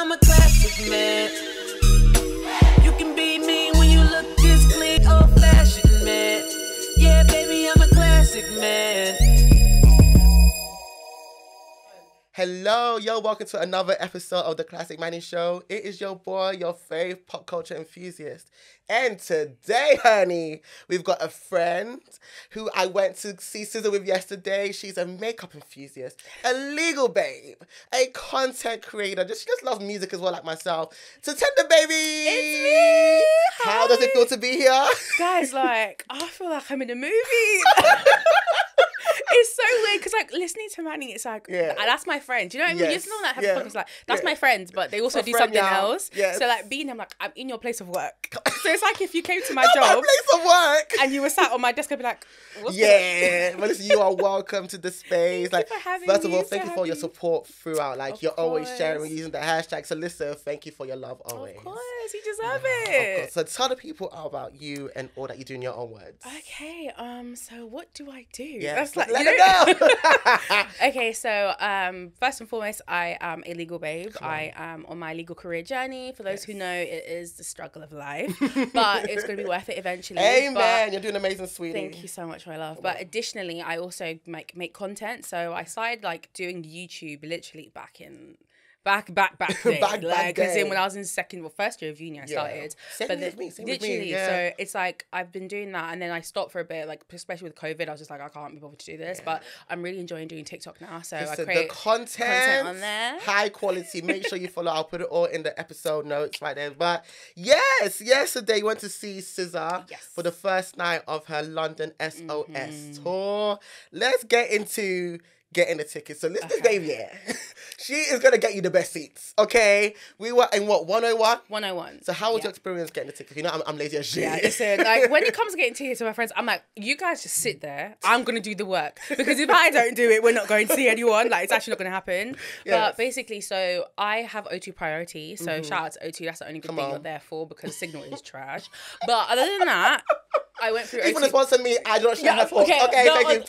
I'm a classic man. You can be me when you look this clean, old-fashioned man. Yeah, baby, I'm a classic man. Hello, yo, welcome to another episode of the Classic Manny Show. It is your boy, your fave pop culture enthusiast. And today, honey, we've got a friend who I went to see SZA with yesterday. She's a makeup enthusiast, a legal babe, a content creator. She just loves music as well, like myself. Tatenda, baby! It's me! Hi. How does it feel to be here? Guys, like, I feel like I'm in a movie. It's so weird because, like, listening to Manny, it's like, that's my friend. Do you know what I mean? Yes. You know that have podcasts like, that's my friend, but they also do something else. Yes. So, like, being them, like, I'm in your place of work. So it's like if you came to my job my place of work and you were sat on my desk, I'd be like, what's but listen, you are welcome to the space. Thank you for having first of me. all, So thank you for your happy. support throughout. Like, Of you're always course. sharing using the hashtag. So listen, thank you for your love always. Of course, you deserve Of it. course. So tell the people about you and all that you do in your own words. Okay, so what do I do? Yeah, That's like, let you it know? go. Okay, so first and foremost, I am a legal babe. I am on my legal career journey. For those who know, it is the struggle of life, but it's going to be worth it eventually. Amen. But You're doing amazing, sweetie. thank you so much, my love. But additionally, I also make content. So I started like doing YouTube literally back day. Back Like, because day. then when I was in first year of uni, I started. Same with me, Literally, yeah. so it's like I've been doing that, and then I stopped for a bit, like especially with COVID. I was just like, I can't be bothered to do this, but I'm really enjoying doing TikTok now. So I create the content on there, high quality. Make sure you follow. I'll put it all in the episode notes right there. But yes, yesterday went to see SZA for the first night of her London SOS tour. Let's get into getting the tickets. So this baby, she is gonna get you the best seats. Okay, we were in what 101. 101. So how was your experience getting the tickets? You know, I'm lazy as shit. Yeah, listen, like when it comes to getting tickets to my friends, I'm like, you guys just sit there. I'm gonna do the work because if I don't do it, we're not going to see anyone. Like it's actually not gonna happen. But basically, so I have O2 priority. So shout out to O2. That's the only good thing you're there for because signal is trash. But other than that, I went through. Even the sponsor me, I don't share her fault. Okay, thank you.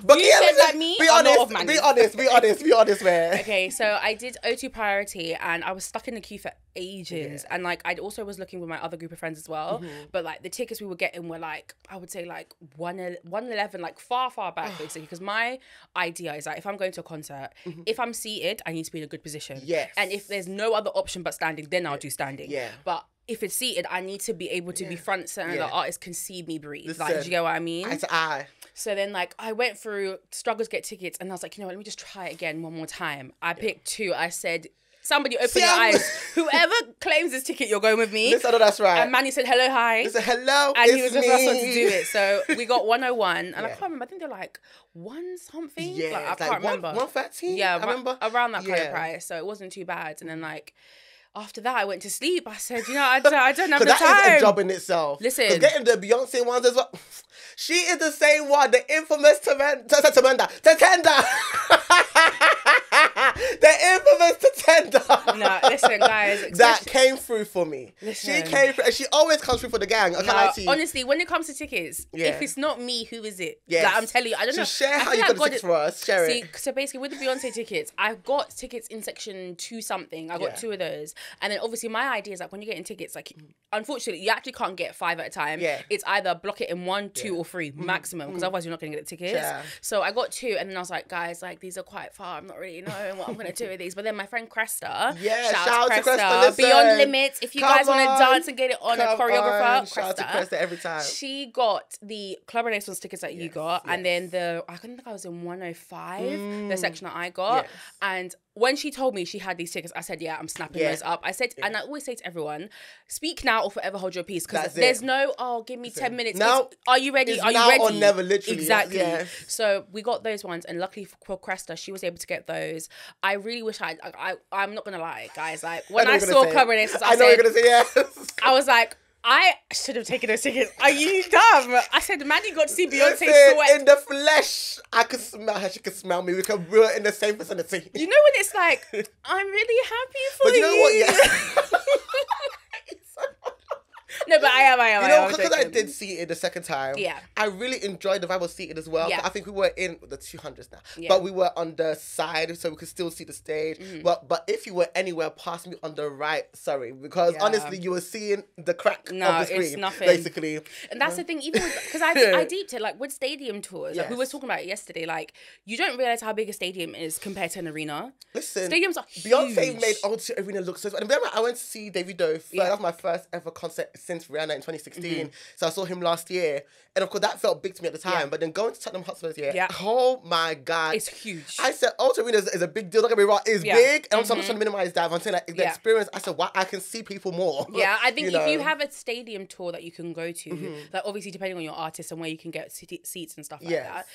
But you said like me. Be I'm not honest. of Manny. Be honest, man. Okay, so I did O2 priority and I was stuck in the queue for ages. And like I also was looking with my other group of friends as well. But like the tickets we were getting were like, I would say like 111, like far back basically. Because my idea is like if I'm going to a concert, if I'm seated, I need to be in a good position. Yes. And if there's no other option but standing, then I'll do standing. Yeah. But if it's seated, I need to be able to be front center. The artist can see me breathe. Listen, like, do you get what I mean? Eye to eye. So then, like, I went through struggles to get tickets, and I was like, you know what? Let me just try it again one more time. I picked two. I said, somebody open your eyes. Whoever claims this ticket, you're going with me. Listen, I know that's right. And Manny said, hello, hi. Listen, hello, and it's he was the me. first one to do it. So we got 101, and I can't remember. I think they're like one something. Yeah, like, I can't remember. 113. Yeah, I remember around that kind of price. So it wasn't too bad. And then like. After that, I went to sleep. I said, you know, I don't have the time. That is a job in itself. Listen. Because getting the Beyonce ones as well. She is the same one, the infamous Tatenda. The infamous Tatenda. No, listen, guys. That came through for me. Listen. She came through, and she always comes through for the gang. I can't lie to you. Honestly, when it comes to tickets, if it's not me, who is it? Yes. Like, I'm telling you, I don't know. Share how you got the tickets for us. Share it. So basically, with the Beyonce tickets, I got tickets in section 2 something. I got 2 of those. And then obviously my idea is like when you're getting tickets, like unfortunately, you actually can't get 5 at a time. Yeah. It's either block it in 1, 2, or 3 maximum because otherwise you're not going to get the tickets. Yeah. So I got 2 and then I was like, guys, like these are quite far. I'm not really knowing what I'm going to do with these. But then my friend Cresta, shout out to Cresta. Listen. Beyond Limits. If you guys want to dance and get it on a choreographer, shout out to Cresta every time. She got the Club Renaissance tickets that you got, and then I think I was in 105, the section that I got, and when she told me she had these tickets, I said, yeah, I'm snapping those up. I said, and I always say to everyone, speak now or forever hold your peace. Because there's no, give me 10 minutes. Now, are you ready? Are you now ready? Or never, literally. Exactly. Yeah. So we got those ones. And luckily for Cresta, she was able to get those. I really wish I'm not going to lie, guys. Like, when I saw Club Renaissance, I know you're going to say yes. I was like, I should have taken those tickets. Are you dumb? I said, Manny got to see Beyonce sweat. In the flesh, I could smell her. She could smell me. We were in the same vicinity. You know when it's like, I'm really happy for you. But you know what? Yeah. No, but I am. You know, because I did see it the second time. Yeah. I really enjoyed the vibe of seated as well. Yeah. I think we were in the 200s now, Yeah. but we were on the side so we could still see the stage. But if you were anywhere past me on the right, sorry, because honestly, you were seeing the crack of the screen, it's nothing. basically. And that's the thing, even because I deeped it, like with stadium tours, like we were talking about it yesterday, like you don't realize how big a stadium is compared to an arena. Listen, stadiums are huge. Beyonce made O2 Arena look so. And remember, I went to see Davido. That was my first ever concert since Rihanna in 2016. So I saw him last year, and of course that felt big to me at the time. Yeah. But then going to Tottenham Hotspur's, oh my God, it's huge. I said O2 Arena is a big deal. Don't get me wrong, it's big, and I'm not trying to minimize that. I'm saying like the experience. I said, wow, I can see people more. Yeah, I think if you have a stadium tour that you can go to, like obviously depending on your artist and where you can get seats and stuff like that,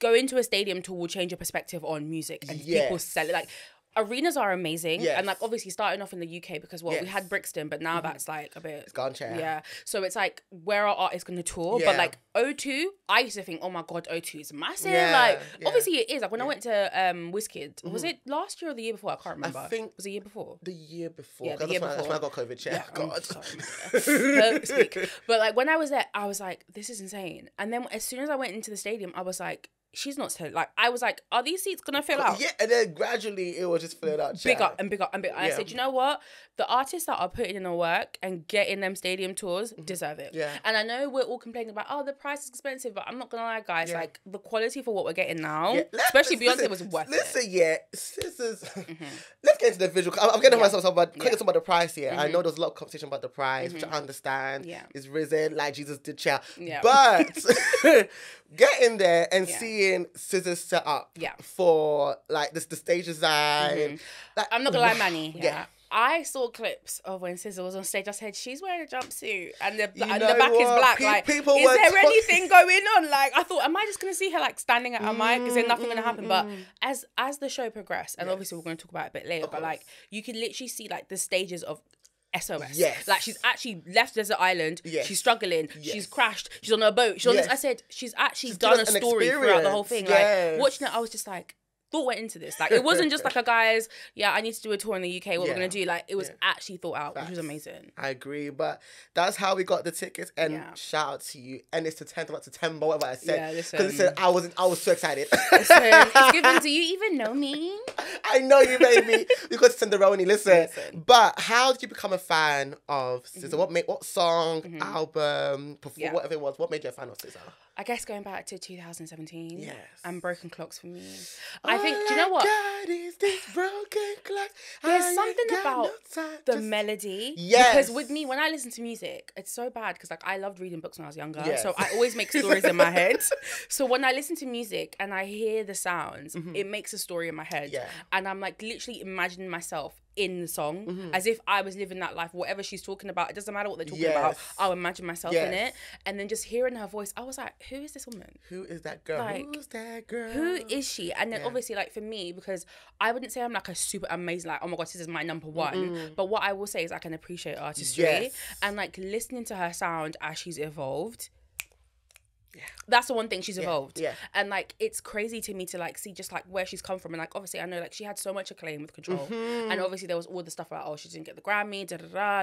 go into a stadium tour will change your perspective on music and people sell it. Like arenas are amazing, and like obviously starting off in the UK because we had Brixton, but now that's like a bit it's gone chair. Yeah, so it's like where are artists going to tour? But like O2, I used to think, oh my God, O2 is massive. Like obviously it is. Like when I went to WizKid, was it last year or the year before? I can't remember. I think it was the year before. The year before. Yeah, the year before. That's when I got COVID. Yeah, God. Sorry. But like when I was there, I was like, this is insane. And then as soon as I went into the stadium, I was like, she's not so like I was like, are these seats gonna fill out? Yeah, and then gradually it was just filling out. Big up and big up and big up. And I said, you know what? The artists that are putting in the work and getting them stadium tours deserve it. Yeah. And I know we're all complaining about, oh, the price is expensive, but I'm not gonna lie, guys. Like the quality for what we're getting now, especially Beyonce was worth it. Listen, scissors. Let's get into the visual. I'm getting myself about about the price here. I know there's a lot of competition about the price, which I understand. Yeah. It's risen like Jesus did chow. Yeah. But getting there and seeing SZA set up for like the stage design. Like, I'm not gonna lie, Manny. Yeah. I saw clips of when SZA was on stage. I said, she's wearing a jumpsuit and the back is black. Like, is there anything going on? Like, I thought, am I just going to see her like standing at a mic? Is there nothing going to happen? But as the show progressed, and obviously we're going to talk about it a bit later, but like you can literally see like the stages of SOS. Yes. Like she's actually left Desert Island. Yes. She's struggling. Yes. She's crashed. She's on her boat. She's on this. I said, she's actually done a story throughout the whole thing. Like watching it, I was just like, thought went into this. Like it wasn't just like a guys, I need to do a tour in the UK, what we're gonna do. Like it was actually thought out, which was amazing. I agree, but that's how we got the tickets, and shout out to you. And it's to 10th, not to 10, but whatever I said. Because I was so excited. Listen, it's given, do you even know me? I know you, baby. Because Cinderoni, listen. But how did you become a fan of SZA? What song, album, whatever it was, what made you a fan of SZA? I guess going back to 2017 and Broken Clocks for me. I think, do you know what? God is this broken clock. There's something about the melody. Yes. Because with me, when I listen to music, it's so bad because like I loved reading books when I was younger. Yes. So I always make stories in my head. So when I listen to music and I hear the sounds, it makes a story in my head. Yeah. And I'm like literally imagining myself in the song as if I was living that life. Whatever she's talking about, it doesn't matter what they're talking about, I'll imagine myself in it. And then just hearing her voice, I was like, who is this woman? Who is that girl? Like, who's that girl? Who is she? And then obviously like for me, because I wouldn't say I'm like a super amazing like, oh my god, this is my number one, but what I will say is I can appreciate artistry and like listening to her sound as she's evolved. That's the one thing, she's evolved. And like it's crazy to me to like see just like where she's come from. And like obviously I know like she had so much acclaim with Control, and obviously there was all the stuff about, oh, she didn't get the Grammy,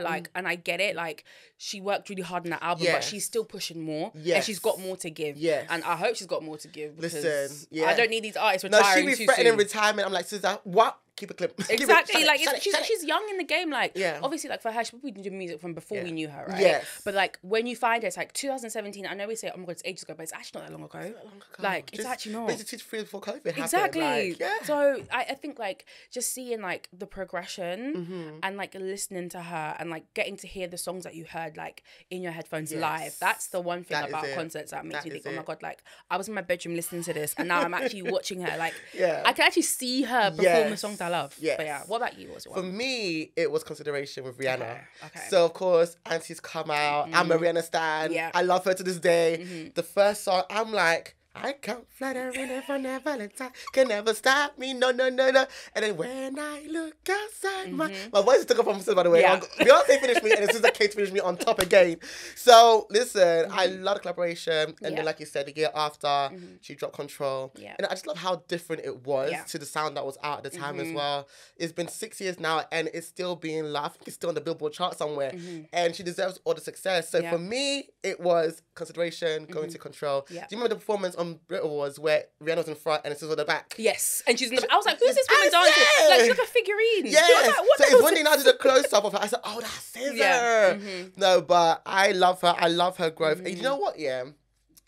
like and I get it, like she worked really hard on that album, but she's still pushing more, and she's got more to give, and I hope she's got more to give, because I don't need these artists retiring she be threatening retirement. I'm like, SZA, what? Keep a clip. Exactly. Like she's young in the game. Like obviously, like for her, she probably did music from before we knew her, right? Yes. But like when you find it, it's like 2017. I know we say, oh my god, it's ages ago, but it's actually not that long ago. Like it's actually not. It's 2 to 3 before COVID happened. Exactly. Like, so I think like just seeing like the progression and like listening to her and like getting to hear the songs that you heard like in your headphones live. That's the one thing about concerts that makes me think, oh my god, like I was in my bedroom listening to this, and now I'm actually watching her. Like I can actually see her perform the songs I love. Yes. But what about you as well? For me, it was Consideration with Rihanna. Okay. So of course, Auntie's come out. I'm a Rihanna stan. I love her to this day. The first song, I'm like, I come fluttering in front of Valentine, can never stop me, no, no, no, no. And then when I look outside, my voice took up from SZA, by the way. Yeah. Beyonce finished me, and then SZA Kate finished me on top again. So listen, I love the collaboration, and then like you said, the year after she dropped Control, and I just love how different it was to the sound that was out at the time as well. It's been 6 years now, and it's still being loved. I think it's still on the Billboard chart somewhere, and she deserves all the success. So for me, it was consideration going to Control. Do you remember the performance on Brit Awards where Rihanna was in front and SZA was at the back? Yes, and she's in the, I was like, who's this woman dancing? Like, she's like a figurine. Yeah. Like, what so it's when they now did a close-up of her, I said, oh, that's SZA. Yeah. No, but I love her. I love her growth. And you know what,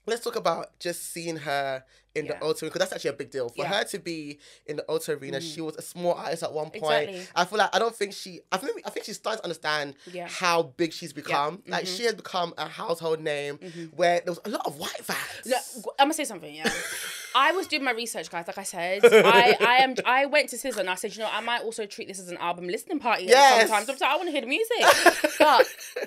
let's talk about just seeing her in the Ultra, because that's actually a big deal. For her to be in the Ultra Arena, she was a small artist at one point. Exactly. I feel like, I think she's starting to understand how big she's become. Like, she has become a household name where there was a lot of white fans. Look, I'm gonna say something, I was doing my research, guys. Like I said, I went to SZA and I said, you know, I might also treat this as an album listening party. Sometimes I want to hear the music. But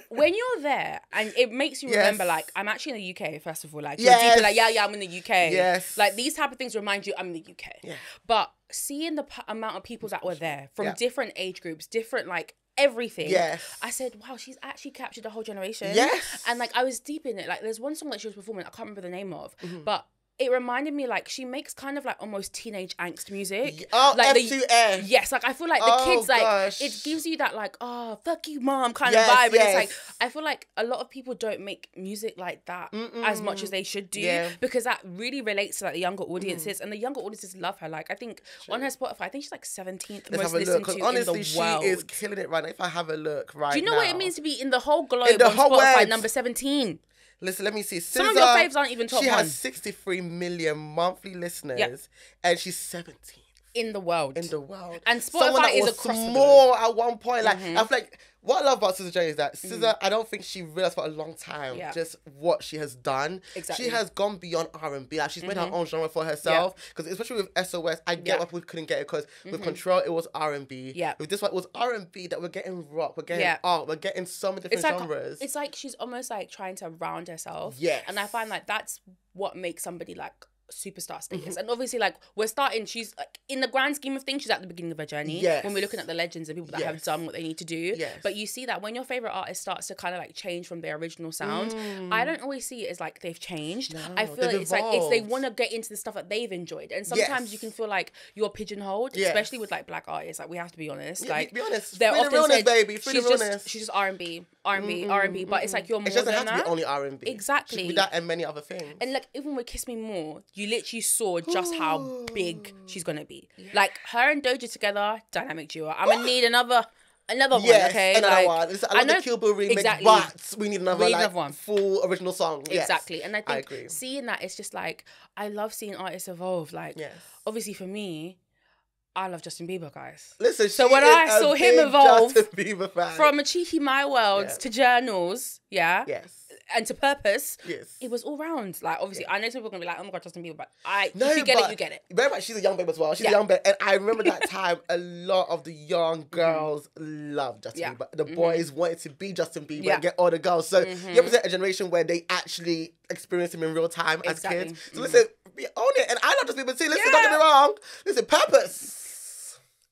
when you're there, and it makes you remember, like, I'm actually in the UK, first of all. Like, you're deep in, like, I'm in the UK. Yes. Like, these type of things remind you I'm in the UK. Yeah. But seeing the amount of people that were there from different age groups, different, like, everything. Yes. I said, wow, she's actually captured the whole generation. Yes. And, like, I was deep in it. Like, there's one song that she was performing, I can't remember the name of, but it reminded me, like, she makes kind of, like, almost teenage angst music. Oh, like F2F. Yes, like, I feel like the kids, like, it gives you that, like, oh, fuck you, mom, kind of vibe. And it's like, I feel like a lot of people don't make music like that as much as they should do, because that really relates to, like, the younger audiences, and the younger audiences love her. Like, I think on her Spotify, I think she's, like, 17th most listened to honestly, in the world. She is killing it right now. If I have a look right now. Do you know what it means to be in the whole globe on Spotify, number 17? Listen, let me see. SZA, some of your faves aren't even top She one. has 63 million monthly listeners, and she's 17th in the world. In the world, and Spotify is across the globe. At one point. Like, I feel like what I love about SZA J is that SZA, I don't think she realized for a long time just what she has done. Exactly. She has gone beyond R&B. Like, she's made her own genre for herself. Because especially with SOS, I get why people couldn't get it, because with Control it was R&B. Yeah. With this one it was R&B that we're getting rock, we're getting art, we're getting so many different genres. It's like she's almost like trying to round herself. Yeah. And I find like that's what makes somebody like superstar status. And obviously, like, we're starting, she's like, in the grand scheme of things, she's at the beginning of her journey. When we're looking at the legends and people that have done what they need to do. But you see that when your favorite artist starts to kind of like change from their original sound, I don't always see it as like they've changed. No, I feel like it's like they want to get into the stuff that they've enjoyed, and sometimes you can feel like you're pigeonholed, especially with like black artists. Like, we have to be honest. Like, be honest, they're often realness, said, baby. She's just R&B, but it's like you're more than that. It doesn't have to be only R&B. Exactly. She could be that and many other things. And like, even with Kiss Me More, you literally saw just how big she's gonna be. Like, her and Doja together, dynamic duo. I'm gonna need another one, okay? Another one. I love the Kill Bill remix, but we need another one. Full original song. Exactly. And I think seeing that, it's just like, I love seeing artists evolve. Like, obviously for me, I love Justin Bieber, guys. Listen, so when I saw him evolve from a cheeky My World to Journals, and to Purpose, it was all round. Like, obviously, I know some people are going to be like, oh my God, Justin Bieber, but if you get it, you get it. Remember, she's a young babe as well. She's a young babe. And I remember that time, a lot of the young girls loved Justin Bieber. The boys wanted to be Justin Bieber and get all the girls. So you represent a generation where they actually experience him in real time as kids. So listen, own it. And I love Justin Bieber too. Listen, don't get me wrong. Listen, Purpose.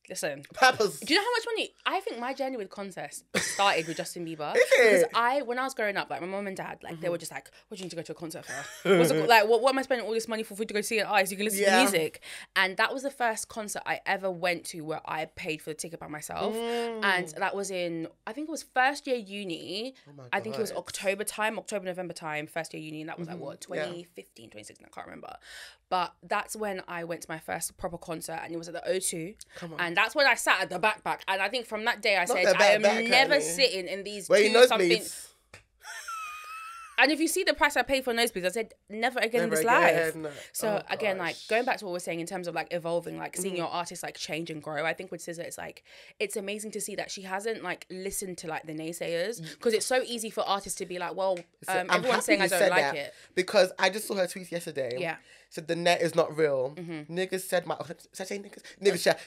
Listen, Peppers. Do you know how much money? I think my journey with concerts started with Justin Bieber. Because when I was growing up, like, my mom and dad, like, they were just like, what do you need to go to a concert for? What am I spending all this money for to go see an artist? You can listen to music. And that was the first concert I ever went to where I paid for the ticket by myself. And that was in, I think it was first year uni. I think it was October, November time, first year uni. And that was like, what, 2015, 2016, I can't remember. But that's when I went to my first proper concert, and it was at the O2. And that's when I sat at the back. And I think from that day I said, I am never sitting in these two-something. And if you see the price I paid for nosebleeds, I said, never again in this life. No. So again, like, going back to what we're saying in terms of like evolving, like seeing your artist like change and grow, I think with SZA, it's like, it's amazing to see that she hasn't like listened to like the naysayers, because it's so easy for artists to be like, well, everyone's saying I don't like it. Because I just saw her tweets yesterday. said the net is not real. Niggas said my... Should I say niggas?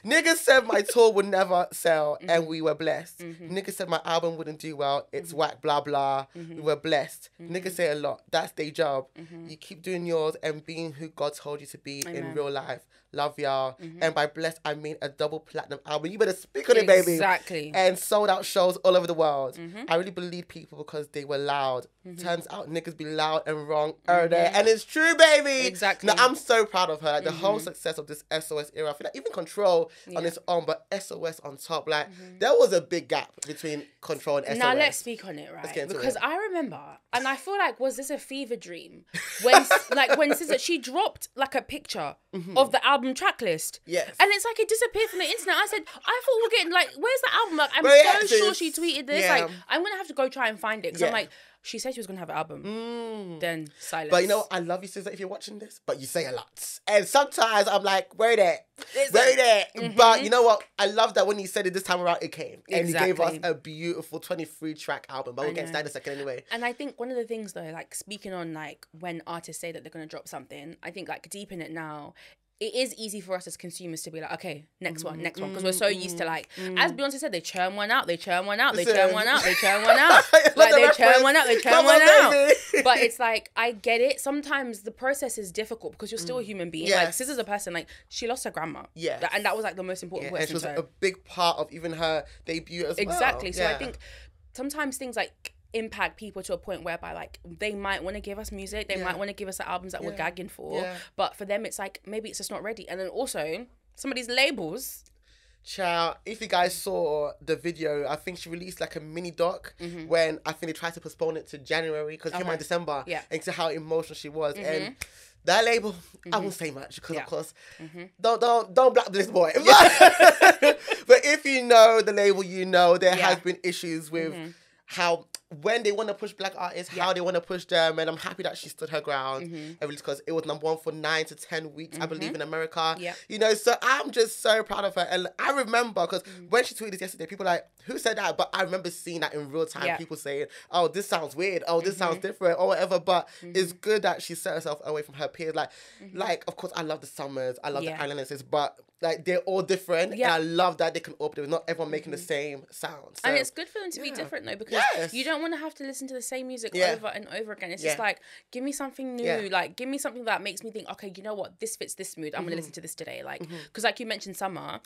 Niggas said my tour would never sell and we were blessed. Niggas said my album wouldn't do well. It's whack, blah, blah. We were blessed. Niggas say a lot. That's their job. You keep doing yours and being who God told you to be in real life. Love y'all. And by blessed, I mean a double platinum album. You better speak on it, baby. Exactly. And sold out shows all over the world. I really believe people because they were loud. Turns out niggas be loud and wrong there. And it's true, baby. Exactly. Now, I'm so proud of her. Like, the whole success of this SOS era. I feel like even Control on its own, but SOS on top. Like, there was a big gap between Control and SOS. Now, let's speak on it, right? Because it. I remember, and I feel like, was this a fever dream? When SZA, she dropped, like, a picture of the album track list. Yes. And it's like, it disappeared from the internet. I said, I thought we were getting, like, where's the album? Like, I'm so sure she tweeted this. Like, I'm going to have to go try and find it. Because I'm like, she said she was going to have an album. Then silence. But you know what? I love you, SZA, if you're watching this, but you say a lot. And sometimes I'm like, where it? But you know what? I love that when you said it this time around, it came. And you gave us a beautiful 23-track album. But we'll get into that in a second anyway. And I think one of the things, though, like, speaking on, like, when artists say that they're going to drop something, I think, like, deep in it now, it is easy for us as consumers to be like, okay, next one, because we're so used to, like, as Beyonce said, they churn one out, they churn one out, they churn one out, they churn one out. Like, they churn one out, they churn one out. But it's like, I get it. Sometimes the process is difficult because you're still a human being. Like, SZA's a person, like, she lost her grandma. Yeah. And that was, like, the most important person. And she was a big part of even her debut as well. Exactly. So I think sometimes things, like, impact people to a point whereby, like, they might want to give us music, they might want to give us the albums that we're gagging for, but for them it's like, maybe it's just not ready. And then also some of these labels, child, if you guys saw the video, I think she released like a mini doc when I think they tried to postpone it to January because it came out in December, and to how emotional she was. And that label, I won't say much because of course, don't black this boy. But if you know the label, you know there has been issues with how when they want to push black artists, how they want to push them, and I'm happy that she stood her ground, because it was #1 for 9 to 10 weeks, I believe, in America. You know, so I'm just so proud of her. And I remember, because when she tweeted this yesterday, people were like, who said that? But I remember seeing that in real time, people saying, oh, this sounds weird, oh, this sounds different, or whatever. But it's good that she set herself away from her peers. Like, of course, I love the Summers, I love the Islanders, but like, they're all different, and I love that they can open it, not everyone making the same sound. So, and it's good for them to be different, though, because you don't want to have to listen to the same music over and over again. It's just like, give me something new, like, give me something that makes me think, okay, you know what, this fits this mood, I'm gonna listen to this today. Like, because like you mentioned, Summer,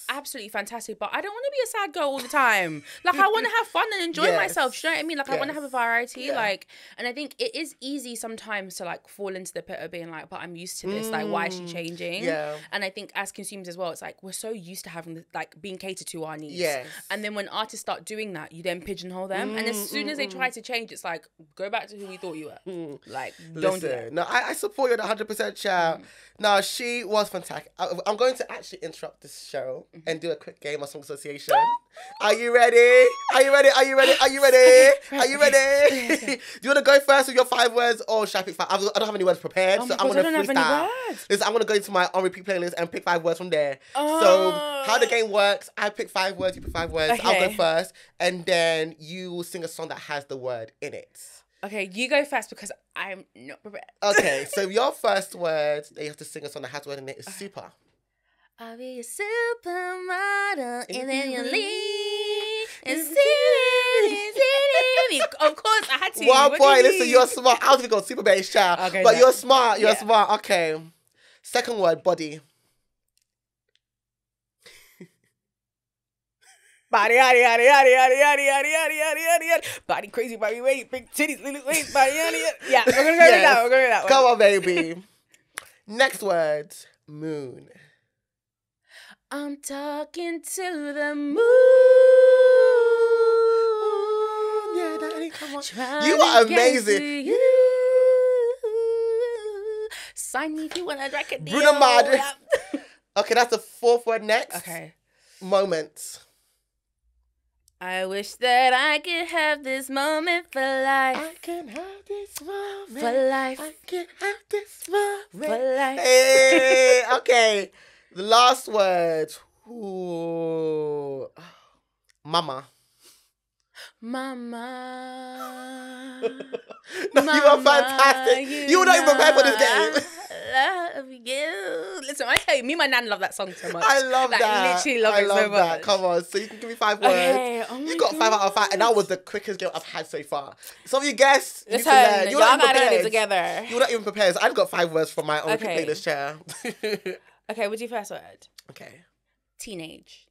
absolutely fantastic, but I don't want to be a sad girl all the time. Like, I want to have fun and enjoy myself. Do you know what I mean? Like, I want to have a variety. Like, and I think it is easy sometimes to, like, fall into the pit of being like, but I'm used to this, like, why is she changing? And I think as consumers as well, it's like, we're so used to having, like, being catered to our needs. And then when artists start doing that, you then pigeonhole them. And as soon as they try to change, it's like, go back to who we thought you were. Like, don't do that. No, I support you 100%, child. No, she was fantastic. I'm going to actually interrupt this show and do a quick game of Song Association. Are you ready? Are you ready? Are you ready? Are you ready? Are you ready? Do you want to go first with your 5 words, or should I pick 5? I don't have any words prepared, so I'm going to freestyle. Listen, I'm going to go into my on repeat playlist and pick 5 words from there. So how the game works, I pick 5 words, you pick 5 words. I'll go first, and then you will sing a song that has the word in it. Okay, you go first because I'm not prepared. Okay, so your first word that you have to sing a song that has the word in it is super. I'll be a supermodel, and then you leave and see. Of course, I had to. 1 point. Listen, you're smart. I was going to go super bass, child. Okay, but you're smart. You're smart. Okay. Second word, body. Body crazy, body weight, big titties, little waist, body Yeah, we're gonna go with that. We're going with that one. Come on, baby. Next word, moon. I'm talking to the moon. Yeah, Daddy, come on. You are amazing. Sign me if you want a record deal. Bruno Mars. Okay, that's the 4th word next. Okay. Moment. I wish that I could have this moment for life. I can have this moment for life. I can have this moment for life. Hey, okay. The last word. Ooh. Mama. Mama. No, you are fantastic. You were not even prepared for this game. love you. Listen, I tell you, me and my nan love that song so much. I love like, that. Literally love it so much. Come on, so you can give me 5 words. Okay, oh You got 5 out of 5, and that was the quickest game I've had so far. Some of you guessed. Listen, y'all gotta get it together. You're not even prepared. So I just got 5 words from my own Okay. playlist chair. Okay, what's your first word? Okay. Teenage.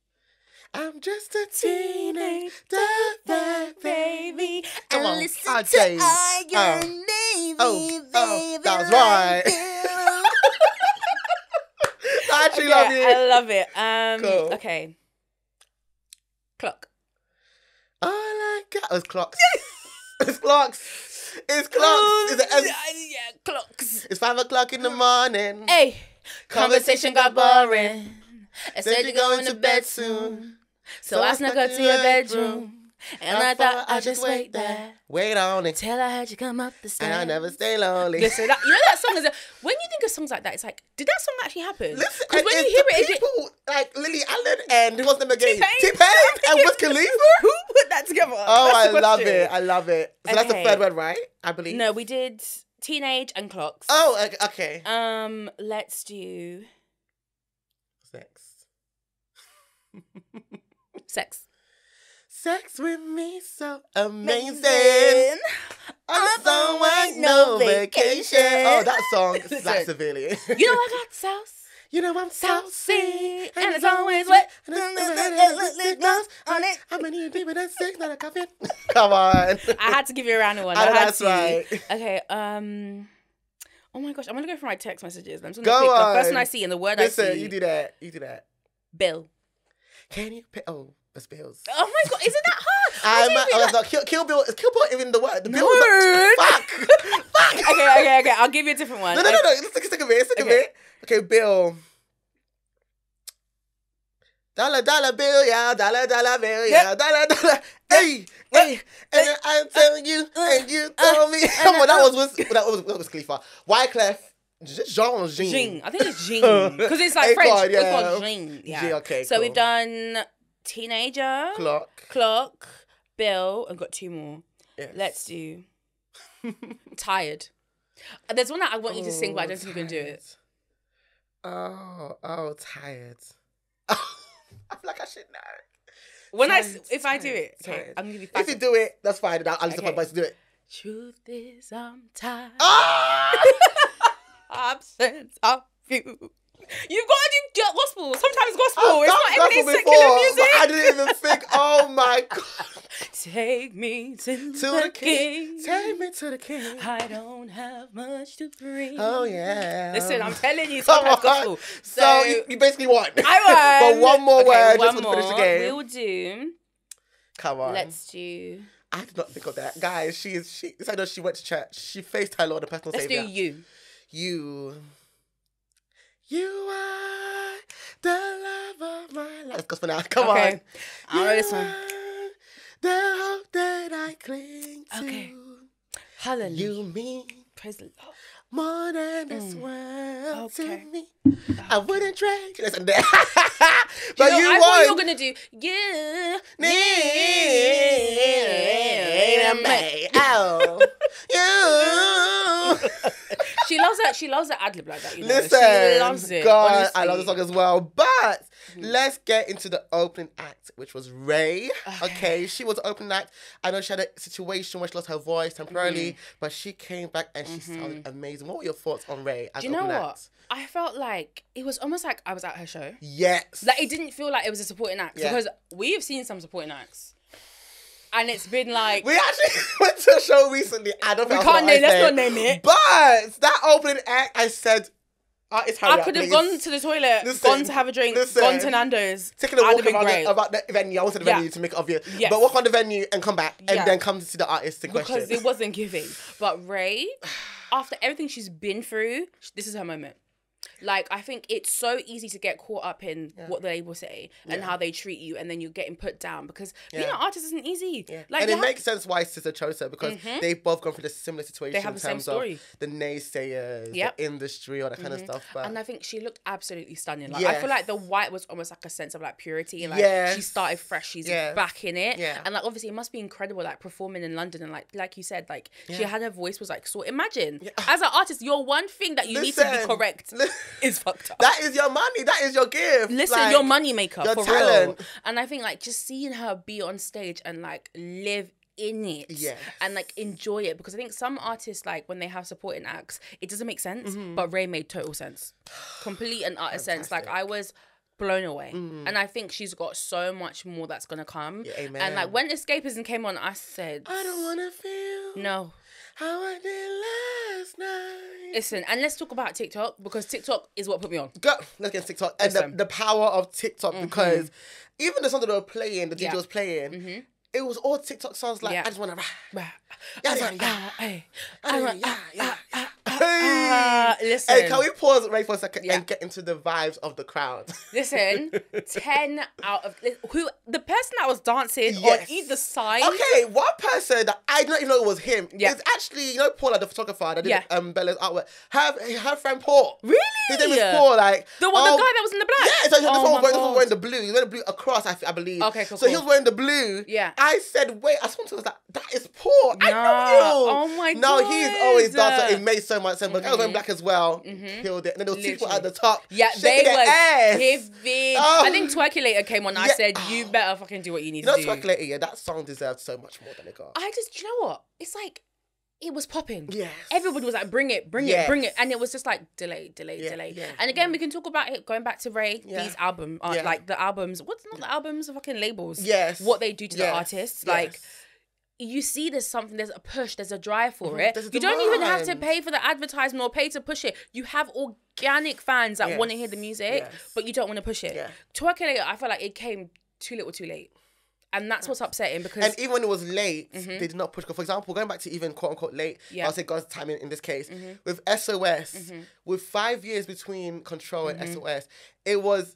I'm just a teenage baby. Come Come on, listen I'll to tell you. Iron Navy, Oh, that's baby, right. like I actually you. love Okay, you. I love it. Cool. Okay. Clock. All I got was clocks. It's clocks. It's clocks. It's Yeah, clocks. It's 5 o'clock in the morning. Hey, conversation got boring. I said Said you're going to bed soon. So I snuck up to your bedroom. And I thought I'd just wait there. Wait on it. Till I had you come up the stairs. And I never stay lonely. Listen, you know that song is when you think of songs like that, it's like, did that song actually happen? Listen, Because when and you hear it's it, the people like Lily Allen and who was them again? T-Pain. T-Pain and Wiz Khalifa. who put that together? Oh, That's the I love question. it. I love it. So that's the Okay. 3rd word, right? I believe. No, we did teenage and clocks. Oh, okay. Let's do sex. Sex with me so amazing. I'm somewhere no vacation. Oh, that song slaps severely. You know I got sauce. You know I'm Saucy, and it's always wet. Lip gloss on it. How many deep in that sick that I coffee? Come on. I had to give you a round of one. I I know had that's to. right. Okay. Oh my gosh, I'm gonna go for my text messages. I'm just Go gonna pick on. the first one I see and the word Listen, I see. you do that. You do that. Bill. Can you pick? Oh, the bills. Oh my god, isn't that hard? No, Kill Bill. Is Kill Bill even the word? The No. Bill is not, fuck. Okay. I'll give you a different one. No. Let's take a bit. Okay, Bill. Dollar bill, yeah. Dollar bill, yeah. Yep. Dollar. Hey. And then I'm telling you, and you told me. Come on, that was Khalifa. Wyclef. Jean. Jean. I think it's Jean. Because it's like French. God, yeah. It's called Jean. Yeah. Jean, okay, So cool. we've done teenager, clock, Bill, and got 2 more. Yes. Let's do tired. There's one that I want you to sing, but I don't think you can do it. Oh, tired. I feel like I should know. If I do it, okay, tired. I'm gonna give you 5 If you do it, that's fine. I'll listen to my Okay. voice to do it. Truth is, I'm tired. Ah! Absence of you. You've got to do gospel. Sometimes gospel. I've It's done not gospel everyday before, secular music. but I didn't even think. Oh my god! Take me to To the the king. Take me to the king. I don't have much to bring. Oh yeah. Listen, I'm telling you, Come sometimes on. gospel. So you basically won. I won. But one more Okay, word. one Just to more. finish the game. We'll do. Come on. Let's do. I did not think of that, guys. She. I know she went to church. She faced her Lord, the personal Let's savior. do you. You are the love of my life. Let's go for now. Come Okay. on. I know this one. are the hope that I cling to. Okay. Hallelujah. You mean Praise the Lord. more than this world Okay. to me. I wouldn't trade. Listen there. But I you thought you were won. gonna do you Need me. Oh. You. She loves that ad lib like that. You know? Listen, she loves it. God, honestly. I love the song as well. But let's get into the opening act, which was Ray. Okay, she was the opening act. I know she had a situation where she lost her voice temporarily, but she came back and she sounded amazing. What were your thoughts on Ray as Do you know opening what? act? I felt like it was almost like I was at her show. Yes. Like it didn't feel like it was a supporting act because we have seen some supporting acts, and it's been like We actually went to a show recently. I don't know. let's not name it. But that opening act, I said, artist, hurry I up, could have please. gone to the toilet, Listen, gone to have a drink, listen. gone to Nando's. Taking a I'd walk have been around great. about the venue. I went to the venue to make it obvious. Yes. But walk on the venue and come back and Yeah. then come to see the artist in because question. it wasn't giving. But Ray, after everything she's been through, this is her moment. Like, I think it's so easy to get caught up in what the label say and how they treat you, and then you're getting put down because being an artist isn't easy. Like, and it makes sense why SZA chose her because they've both gone through the similar situation they have in the same terms story. of the naysayers, the industry, all that kind of stuff. But and I think she looked absolutely stunning. Like, I feel like the white was almost like a sense of like purity, and like she started fresh. She's back in it, and like obviously it must be incredible, like performing in London, and like you said, like she had her voice was like so. Imagine as an artist, your one thing that you need to be correct is fucked up. That is your money. That is your gift. Listen, like, your money maker, your for talent. real. And I think like just seeing her be on stage and like live in it and like enjoy it, because I think some artists, like when they have supporting acts, it doesn't make sense, but Ray made total sense, complete and utter sense. Like I was blown away, and I think she's got so much more that's gonna come. Amen. And like when Escapism came on, I said, I don't wanna feel no how I did last night. Listen, and let's talk about TikTok, because TikTok is what put me on. Go, let's get TikTok and the power of TikTok, because even the song that they were playing, the DJ was playing, it was all TikTok songs like, I just want to listen. Hey, can we pause right for a second and get into the vibes of the crowd? Listen, 10 out of... Who the person that was dancing on either side... Okay, one person that I didn't even know it was him is actually, you know, Paula, the photographer that did Bella's artwork. Her friend Paul. Really? His name is Paul, like... The guy that was in the black? Yeah, so this one was wearing the blue. He was wearing the blue across, I believe. Okay, cool. So he was wearing the blue. Yeah. I said, wait, I saw him, I was like, that is Paul. I know you. Oh my God. No, he's always dancing. It made so much sense. But the guy was wearing black as well. Killed it. And then there was two people at the top. Yeah, they were giving. I think Twerkulator came on. I said, you better fucking do what you need to do. You know, Twerkulator, yeah, that song deserved so much more than it got. Do you know what? It's like, it was popping. Yes. Everybody was like, bring it. And it was just like, delay. Yeah. And again, we can talk about it, going back to Ray, these albums, like the albums, what's not the albums, the fucking labels. Yes. What they do to the artists. Like, you see there's a push, there's a drive for it. You don't even have to pay for the advertisement or pay to push it. You have organic fans that want to hear the music, but you don't want to push it. Twerkulator, I feel like it came too little too late. And that's what's upsetting, because... And even when it was late, they did not push. For example, going back to even quote-unquote late, I'll say God's timing in this case, with SOS, with 5 years between Control and SOS, it wasn't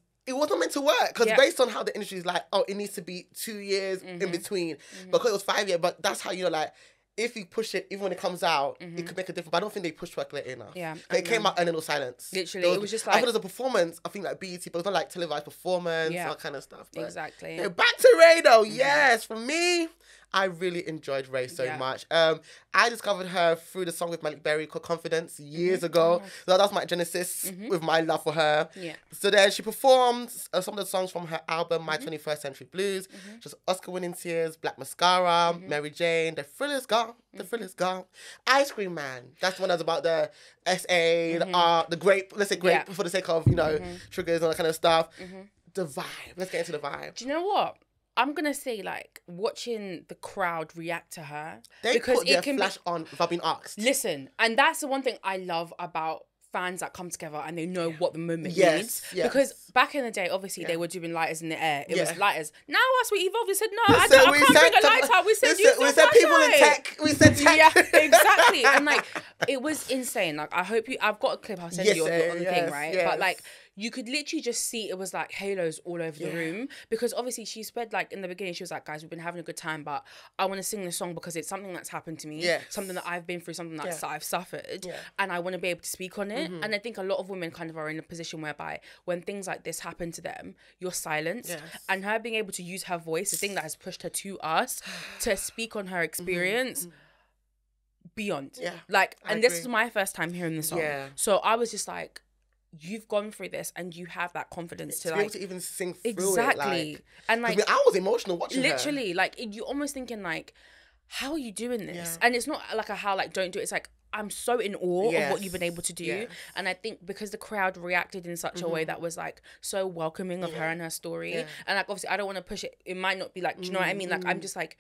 meant to work, because based on how the industry is like, oh, it needs to be 2 years in between, because it was 5 years, but that's how, you know, like, if you push it, even when it comes out, it could make a difference. But I don't think they pushed Twerkulator enough. Yeah. It came out and then it was silence. Literally, it was just like... I thought it was a performance, I think like BET, but it was not like televised performance, all kind of stuff. But, exactly. Yeah, back to Ray though, yes. For me, I really enjoyed Ray so much. I discovered her through the song with Malik Berry called Confidence years ago. So that was my genesis with my love for her. Yeah. So then she performed some of the songs from her album, My 21st Century Blues. Just Oscar-winning Tears, Black Mascara, Mary Jane, The Thrill Is Gone, The Thrill Is Gone. Ice Cream Man. That's the one that's about the SA, the art, the grape, let's say grape for the sake of, you know, sugars and all that kind of stuff. The vibe. Let's get into the vibe. Do you know what? I'm going to say, like, watching the crowd react to her. They put their flash on without being asked. Listen, and that's the one thing I love about fans that come together and they know what the moment needs. Because back in the day, obviously, they were doing lighters in the air. It was lighters. Now us, we evolved. We said, no, I can't bring a lighter. We said, we said people in tech. We said tech. Yeah, exactly. And, like, it was insane. Like, I hope I've got a clip I'll send you on the thing, right? But, like, you could literally just see it was like halos all over the room, because obviously she said, like, in the beginning, she was like, guys, we've been having a good time, but I want to sing this song because it's something that's happened to me, something that I've been through, something that I've suffered, and I want to be able to speak on it. And I think a lot of women kind of are in a position whereby when things like this happen to them, you're silenced. And her being able to use her voice, the thing that has pushed her to us, to speak on her experience, beyond. Like, and this is my first time hearing the song. So I was just like, you've gone through this and you have that confidence to, like, be able to even sing through exactly. It, and like, I was emotional watching literally her. Like, you're almost thinking like, how are you doing this? And it's not like a how, like, don't do it. It's like, I'm so in awe of what you've been able to do. And I think because the crowd reacted in such a way that was like so welcoming of her and her story, and like, obviously I don't want to push it, it might not be like, do you know what I mean? Like, I'm just like,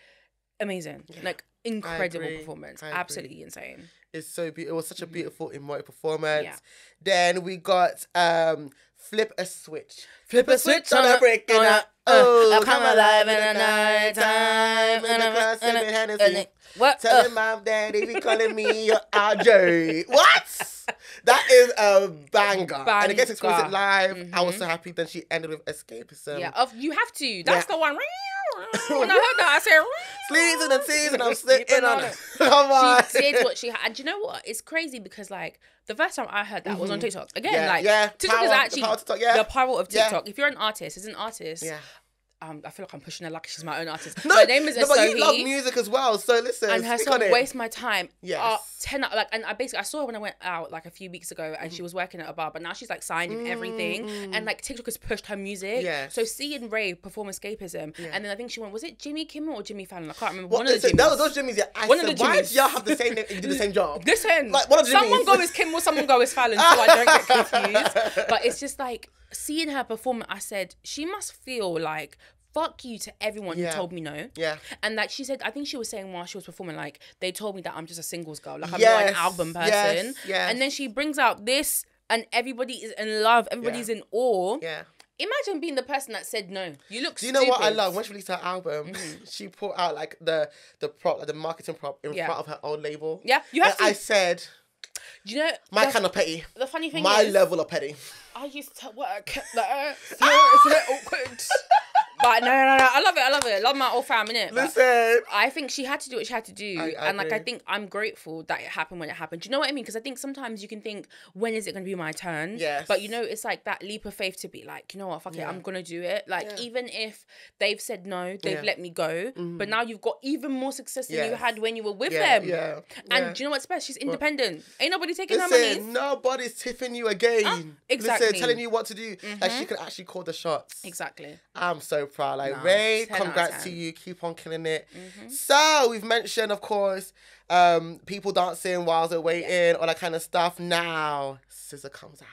amazing, like, incredible performance, absolutely insane. It's so beautiful. It was such a beautiful, emotive performance. Then we got Flip a Switch. Flip a switch on a breaking up. Oh, come alive in the night time. the class, sipping Hennessy. What? Telling mom, daddy, be calling me your RJ. What? That is a banger. And it gets exclusive live. I was so happy. Then she ended with Escapism. Yeah, you have to. That's the one. When I heard that, I said, sleeves and the tees, and I'm sitting on it. Come on. She did what she had. And do you know what? It's crazy because, like, the first time I heard that was on TikTok. Again, TikTok is actually the power of TikTok. Yeah. If you're an artist, as an artist, I feel like I'm pushing her like she's my own artist. No, her name is but you love music as well, so listen. And her song "Waste My Time." Yes. 10 and I saw her when I went out like a few weeks ago, and she was working at a bar, but now she's like signed and everything, and like TikTok has pushed her music. Yes. So seeing Ray perform Escapism, and then I think she went, was it Jimmy Kimmel or Jimmy Fallon? I can't remember. One of the Jimmys. Those Jimmys. One of the Jimmys. Why did y'all have the same name? You do the same job. Listen, like, one of the someone go as Kimmel, someone go as Fallon, so I don't get confused. But it's just like seeing her perform. I said she must feel like, fuck you to everyone who told me no. Yeah. And like she said, I think she was saying while she was performing, like, they told me that I'm just a singles girl. Like, I'm not an album person. Yes. And then she brings out this, and everybody is in love. Everybody's in awe. Yeah. Imagine being the person that said no. You look. Do you know what I love? When she released her album, she put out like the prop, like the marketing prop in front of her own label. Yeah, you have to. I said, do you know my kind of petty. The funny thing my is, level of petty. I used to work there. It's a bit awkward. But no, I love it. I love my old fam, innit? Listen. I think she had to do what she had to do. I think I'm grateful that it happened when it happened. Do you know what I mean? Because I think sometimes you can think, when is it going to be my turn? Yes. But you know, it's like that leap of faith to be like, you know what, fuck it, I'm going to do it. Like, even if they've said no, they've let me go. But now you've got even more success than you had when you were with them. Yeah. And do you know what's best? She's independent. Ain't nobody taking her money. money. Nobody's tipping you again. Exactly. Listen, telling you what to do. Like, she could actually call the shots. Exactly. I'm so proud. Like, Ray, congrats to you. Keep on killing it. So, we've mentioned, of course, people dancing while they're waiting, all that kind of stuff. Now, SZA comes out.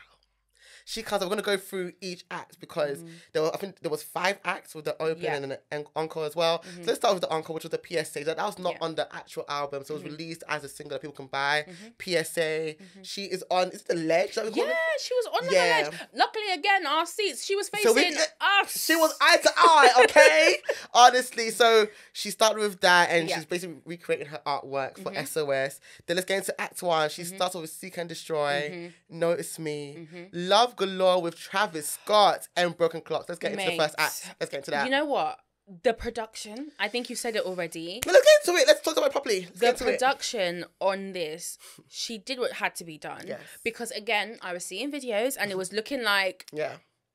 She comes. I'm going to go through each act because I think there was 5 acts with the opening and an encore as well. So let's start with the encore, which was the PSA. That was not on the actual album, so it was released as a single that people can buy. PSA. She is on. Is it the ledge? She was on the ledge. Luckily, again, our seats. She was facing us. She was eye to eye. Okay, honestly. So she started with that, and she's basically recreating her artwork for SOS. Then let's get into Act 1. She starts off with Seek and Destroy, Notice Me, Love Galore with Travis Scott, and Broken Clocks. Let's get into the first act. Let's get into that. You know what? The production, I think you said it already. No, let's get into it. Let's talk about it properly. The production on this, she did what had to be done. Yes. Because again, I was seeing videos and it was looking like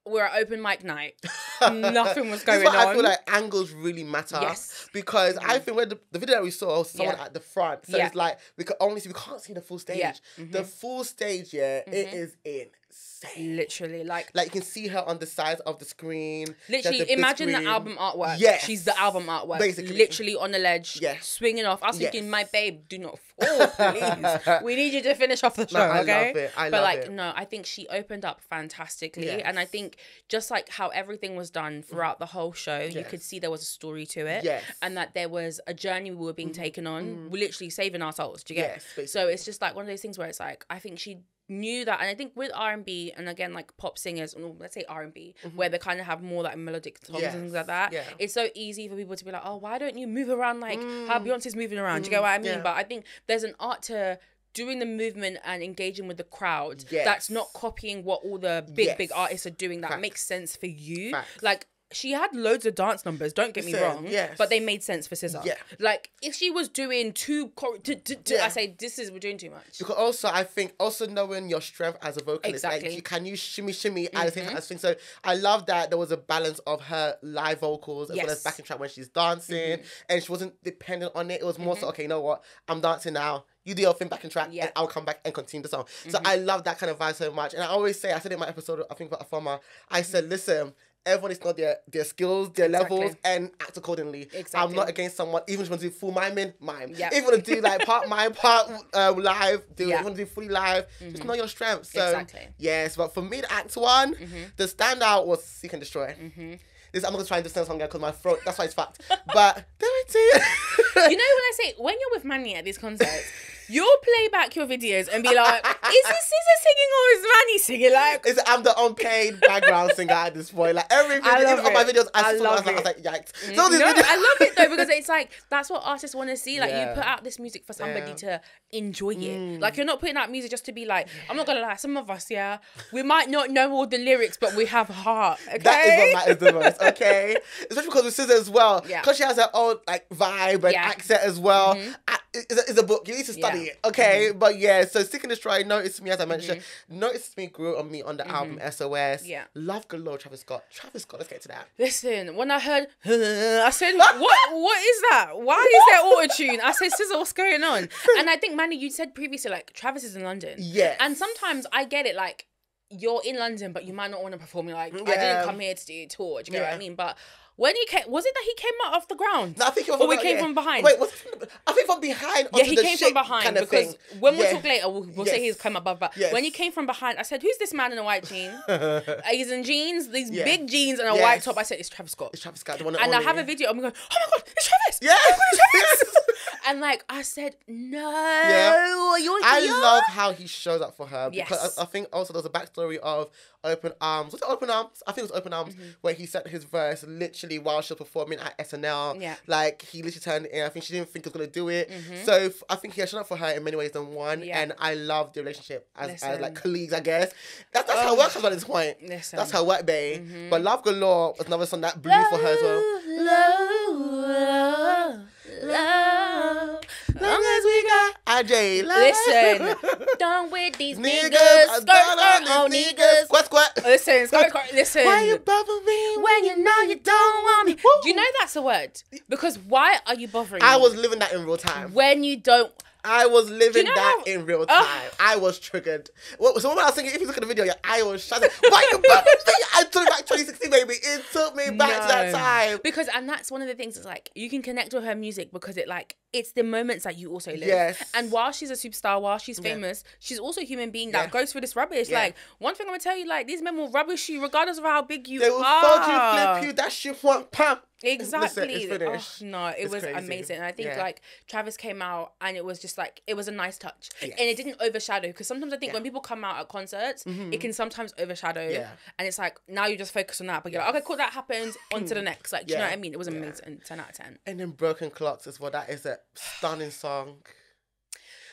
we're at open mic night. Nothing was going on. I feel like angles really matter. Yes. Because I think when the video that we saw was someone at the front. So it's like we can't see the full stage. Yeah. The full stage, it is insane. Literally, like you can see her on the sides of the screen. Literally, imagine the album artwork. Yes. She's the album artwork. Basically. Literally on the ledge, swinging off. I was thinking, my babe, do not fall, please. We need you to finish off the show, okay? I love it. No, I think she opened up fantastically. And I think just like how everything was done throughout the whole show, you could see there was a story to it. Yes. And that there was a journey we were being taken on. We're literally saving our souls, do you get? Yes, so it's just like one of those things where it's like, I think she knew that. And I think with R&B and again like pop singers, or let's say R&B, where they kind of have more like melodic songs and things like that, it's so easy for people to be like, oh, why don't you move around like how Beyonce's moving around? Do you get what I mean? But I think there's an art to doing the movement and engaging with the crowd that's not copying what all the big artists are doing, that makes sense for you. Like, she had loads of dance numbers, don't get me wrong, but they made sense for SZA. Like, if she was doing I say, we're doing too much. Because also, I think, knowing your strength as a vocalist, like, can you shimmy at the same time as thing. So I love that there was a balance of her live vocals as well as backing track when she's dancing, and she wasn't dependent on it. It was more so, okay, you know what, I'm dancing now. You do your thing back and track, and I'll come back and continue the song. So I love that kind of vibe so much. And I always say, I said in my episode, I think about Afama, I said, listen, everyone is not their skills, their levels, and act accordingly. I'm not against someone, even if you want to do full mime. If you want to do like part mime, part live, do it. If you want to do fully live, just know your strengths. So yes, but for me, the Act 1, the standout was Seek and Destroy. I'm not going to try and just sing a song because my throat, that's why it's fucked. But, there it is. You know when I say, when you're with Manny at these concerts, You'll play back your videos and be like, is this SZA singing or is Manny singing? Like, I'm the unpaid background singer at this point. Like every video, even on my videos, I was like, yikes. So no, I love it though because it's like that's what artists want to see. Like you put out this music for somebody to enjoy it. Like you're not putting out music just to be like, I'm not gonna lie, some of us, we might not know all the lyrics, but we have heart. Okay? That is what matters the most. Okay, especially because with SZA as well, because she has her own like vibe and accent as well. It's a book. You need to study it. Okay, but so Sick and Destroy, Notice Me, as I mentioned, Notice Me grew on me on the album SOS. Yeah, Love Galore, Travis Scott. Let's get to that. Listen, when I heard, I said, what is that? Why is there auto-tune? I said, SZA, what's going on? And I think, Manny, you said previously, like, Travis is in London. Yeah. And sometimes I get it, like, you're in London, but you might not want to perform. You're like, I didn't come here to do a tour. Do you get what I mean? But when he came, was it that he came out off the ground? No, I think we came from behind. Wait, I think from behind. Yeah, he came from behind kind of because thing. when we talk later, we'll say he's come above. But when he came from behind, I said, "Who's this man in a white jean? He's in jeans, these big jeans and a white top." I said, "It's Travis Scott." It's Travis Scott, the one. And I have a video. I'm going, "Oh my god, it's Travis!" Yeah, it's Travis. And like I said, no. I love how he shows up for her because I think also there's a backstory of Open Arms. Was it Open Arms? I think it was Open Arms where he sent his verse literally while she was performing at SNL. Yeah. Like he literally turned it in. I think she didn't think he was gonna do it. So I think he has shown up for her in many ways than one. Yeah. And I love the relationship as like colleagues, I guess. That's how it works at this point. That's how it worked, babe. But Love Galore was another song that blew for her as well. Love, long as we got AJ. Listen, done with these niggas, skirt on niggas. Squat. Listen. Why you bothering me when you know you don't want me? Woo. Do you know that's a word? Because why are you bothering me? I was living that in real time. When you don't. I was living that in real time. I was triggered. So when I was thinking, if you look at the video, I was shouting, why you bothering me? I took me back 2016, baby. It took me back to that time. Because, and that's one of the things, is like, you can connect with her music because it's the moments that you also live. Yes. And while she's a superstar, while she's famous, she's also a human being that goes through this rubbish. Like, one thing I'm going to tell you, like, these men will rubbish you regardless of how big you are. They will fold you, flip you, that shit won't pump. Exactly. Listen, it's finished. It was crazy. Amazing. And I think like Travis came out and it was just like, it was a nice touch. Yes. And it didn't overshadow, because sometimes I think when people come out at concerts, it can sometimes overshadow. Yeah. And it's like, now you just focus on that, but you're like, okay, cool, that happened, on to the next. Like, do you know what I mean? It was amazing. 10 out of 10. And then Broken Clocks as well. That is a stunning song.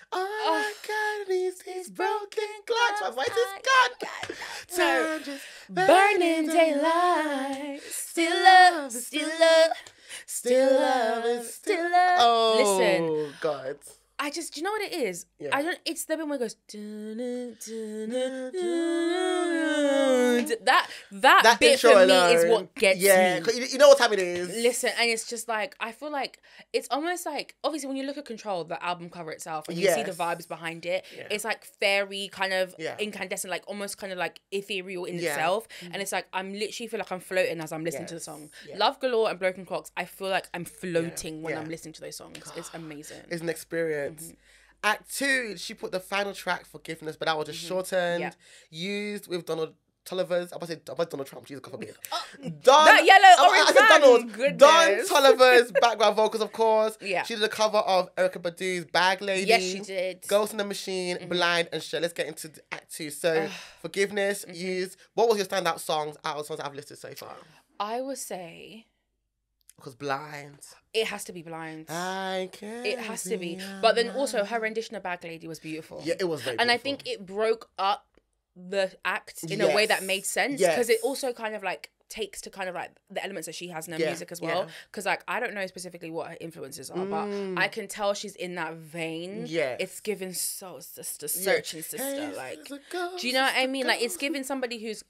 All I got is these broken clocks. My voice is gone. So, burning daylight. Still love. Oh, listen. God. I just, do you know what it is? Yeah. It's the bit where it goes, that bit for me is what gets me. Yeah, you know what time it is. Listen, and it's just like, I feel like, it's almost like, obviously when you look at Control, the album cover itself, and you see the vibes behind it, it's like fairy, kind of incandescent, like almost kind of like ethereal in itself. And it's like, I'm literally feel like I'm floating as I'm listening to the song. Love Galore and Broken Clocks, I feel like I'm floating when I'm listening to those songs. It's amazing. It's an experience. Act 2, she put the final track, Forgiveness, but that was just shortened, used with Donald Tolliver's. I said Donald Trump. Jesus, God forbid. That yellow orange man. Don Tolliver's background vocals, of course. Yeah. She did a cover of Erykah Badu's Bag Lady. Yes, she did. Ghost in the Machine, Blind, and Share. Let's get into Act 2. So, Forgiveness, used. What was your standout songs out of the songs I've listed so far? I would say, because Blind. It has to be Blind. It has to be. But then also her rendition of Bag Lady was beautiful. Yeah, it was very beautiful. And I think it broke up the act in a way that made sense. Because it also kind of like takes to kind of like the elements that she has in her music as well. Because like, I don't know specifically what her influences are, but I can tell she's in that vein. Yeah. It's given Soul Sister, Searching Sister. Like, do you know what I mean? Like, it's giving somebody who's,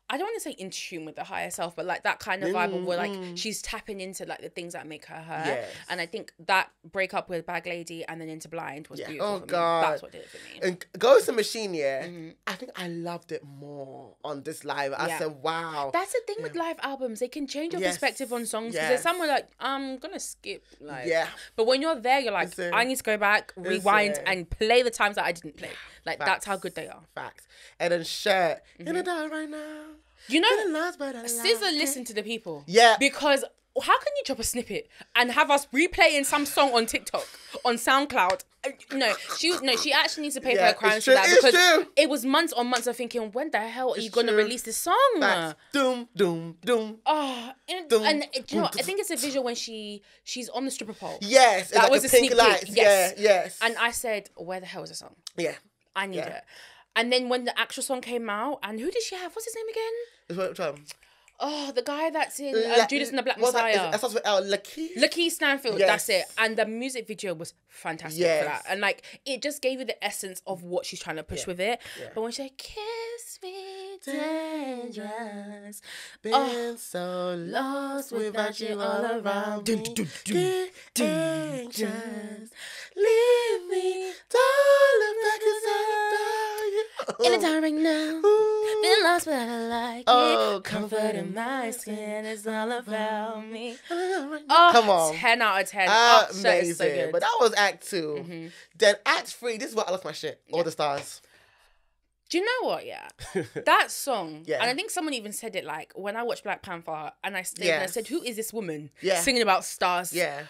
I don't want to say in tune with the higher self, but like that kind of vibe of where like she's tapping into like the things that make her her. Yes. And I think that breakup with Bag Lady and then into Blind was beautiful. Oh, for God. Me. That's what did it for me. And Ghost in the Machine, I think I loved it more on this live. I said, wow. That's the thing with live albums. They can change your perspective on songs. Because there's somewhere like, I'm going to skip. Like, but when you're there, you're like, I need to go back, rewind, and play the times that I didn't play. Like, that's how good they are. Facts. And then Shirt. In the dark right now. You know, SZA listened to the people. Yeah. Because how can you drop a snippet and have us replaying some song on TikTok, on SoundCloud? She actually needs to pay for her crimes for that, because it was months on months of thinking, when the hell are you going to release this song? Facts. Doom, doom, doom. Oh, doom, and you know, doom, I think it's a visual when she's on the stripper pole. Yes, that like was a pink sneak lights. peek. Yes. Yeah, yes. And I said, where the hell is the song? Yeah. I need it. And then when the actual song came out, and who did she have? What's his name again? Oh, the guy that's in Judas and the Black Messiah. That starts with L. Lakeith Stanfield, that's it. And the music video was fantastic for that. And like, it just gave you the essence of what she's trying to push with it. Yeah. But when she said, kiss me dangerous, been so lost without you all around me. Dangerous, leave me, darling, back in the dark right now. Been lost but I like it. Comfort in my skin is all about me. Come on. 10 out of 10. Amazing. So good. But that was Act 2. Then Act 3, this is what I lost my shit. All the stars. Do you know what, that song, and I think someone even said it, like, when I watched Black Panther, and I stayed and I said, who is this woman singing about stars? Yeah.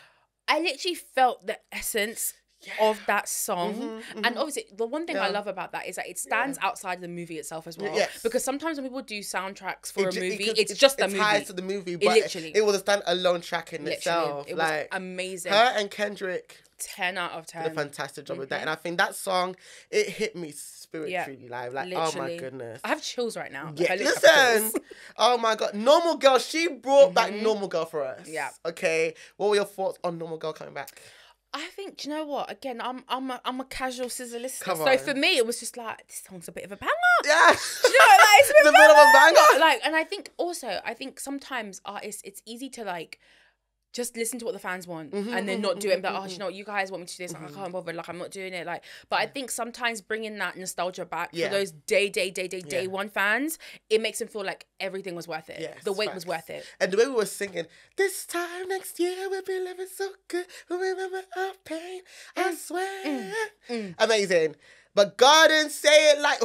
I literally felt the essence of that song. And obviously the one thing I love about that is that it stands outside the movie itself as well. Because sometimes when people do soundtracks for a movie, it's just the movie. It ties to the movie, but it was a standalone track in itself. It was amazing. Her and Kendrick, 10 out of 10. did a fantastic job with that. And I think that song, it hit me spiritually live. Like, literally. Oh my goodness. I have chills right now. Yeah, listen. Oh my God. Normal Girl, she brought back Normal Girl for us. Yeah. Okay. What were your thoughts on Normal Girl coming back? I think, do you know what? Again, I'm a casual SZA listener. Come so on. for me, it was just like, this song's a bit of a banger. Yeah. Do you know, like, it's a bit of a banger. Like, and I think sometimes artists, it's easy to like just listen to what the fans want and then not do it. And be like, oh, you know what, you guys want me to do this. Like, I can't bother. Like, I'm not doing it. Like, but I think sometimes bringing that nostalgia back for those day one fans, it makes them feel like everything was worth it. Yes, the wait was worth it. And the way we were singing, this time next year we'll be living so good. We'll remember our pain, I swear. Amazing. But God didn't say it like,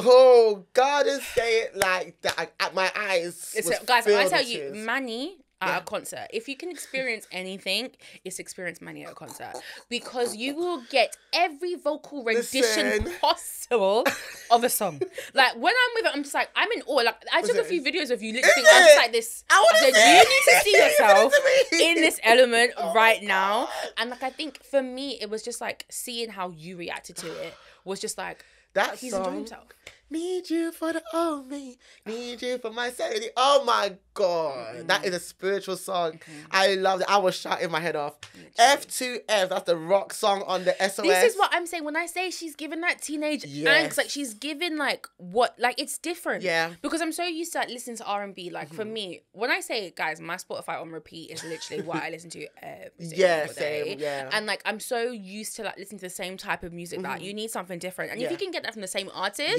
God didn't say it like that. My eyes guys, I tell you, Manny at a concert, if you can experience anything, it's experience Manny at a concert, because you will get every vocal rendition possible of a song. Like, when I'm with it, I'm just like, I'm in awe. Like, I took a few videos of you lip-syncing. I'm just like this. I said, you need to see yourself in this element right now. And like, I think for me, it was just like seeing how you reacted to it was just like, that he's song, enjoying himself. Need you for the old me, need you for my sanity. Oh my God, that is a spiritual song. I loved it. I was shouting my head off. F2F, that's the rock song on the SOS. This is what I'm saying when I say she's giving that teenage angst. Like, she's giving like what, like, it's different. Yeah. Because I'm so used to like listening to R&B. Like for me, when I say, guys, my Spotify on repeat is literally what I listen to every single day. Same. Yeah. And like, I'm so used to like listening to the same type of music that you need something different. And if you can get that from the same artist,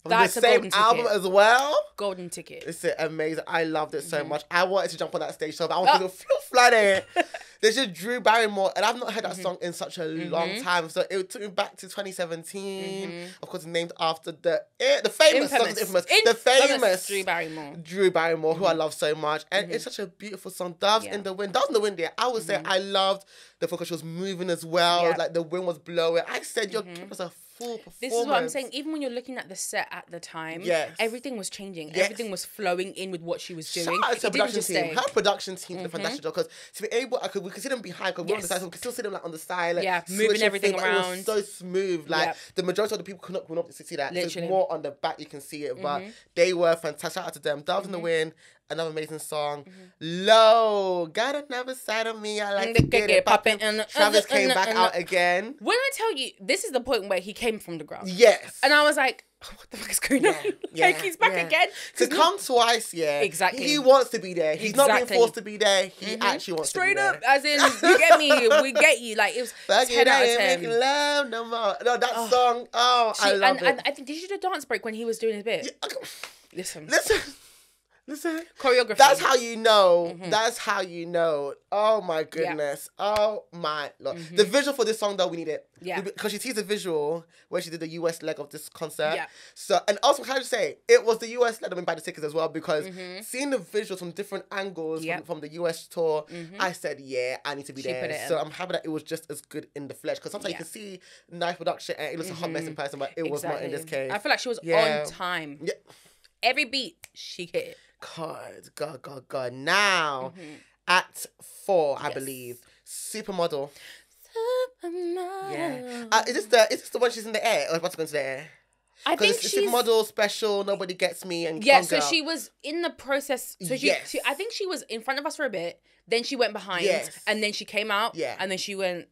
that's the a golden same album ticket as well. Golden ticket. It's amazing. I loved it so much. I wanted to jump on that stage so, but I wanted to feel flooded. There's just Drew Barrymore, and I've not heard that song in such a long time. So it took me back to 2017. Of course, named after the famous song, the famous Drew Barrymore, who I love so much, and it's such a beautiful song. Doves in the Wind. Doves in the Wind. Yeah, I would say I loved the focus. She was moving as well. Like the wind was blowing. I said, "You're giving us a full performance." This is what I'm saying. Even when you're looking at the set at the time, everything was changing. Everything was flowing in with what she was doing. Shout out to the production team. Her production team did a fantastic job, because to be able, we could see them behind, because we're on the side, so we could still see them like on the side, like, moving everything around. It was so smooth. Like the majority of the people could not see that. Literally. So it's more on the back you can see it, but they were fantastic. Shout out to them. Doves in the Wind. Another amazing song. Low. Got another side of me. I like to get it popping. Travis came back out again. When I tell you, this is the point where he came from the ground. Yes. And I was like, oh, what the fuck is going on? Like, he's back again. To come twice, Exactly. He wants to be there. He's not being forced to be there. He actually wants to be there. Straight up, as in, you get me, we get you. Like, it was 10 out of 10. Making love no more. No, that song, I love it. And I think, did you do the dance break when he was doing his bit? Listen. Listen. Choreography. That's how you know. That's how you know. Oh my goodness. Oh my Lord. The visual for this song though, we need it. Yeah. Because she teased the visual when she did the US leg of this concert. Yeah. So, and also, can I just say, it was the US leg that made buy the tickets as well, because seeing the visuals from different angles from the US tour, I said, yeah, I need to be there. So I'm happy that it was just as good in the flesh. Because sometimes you can see nice production and it looks a hot mess in person, but it was not in this case. I feel like she was on time. Yeah. Every beat, she hit it. God. Now, Act 4, I believe. Supermodel. Yeah. Is this the one she's in the air? Or about to go into the air? I think it's she's Supermodel special. Nobody gets me. And yeah. So she was in the process. So she, I think she was in front of us for a bit. Then she went behind. And then she came out. And then she went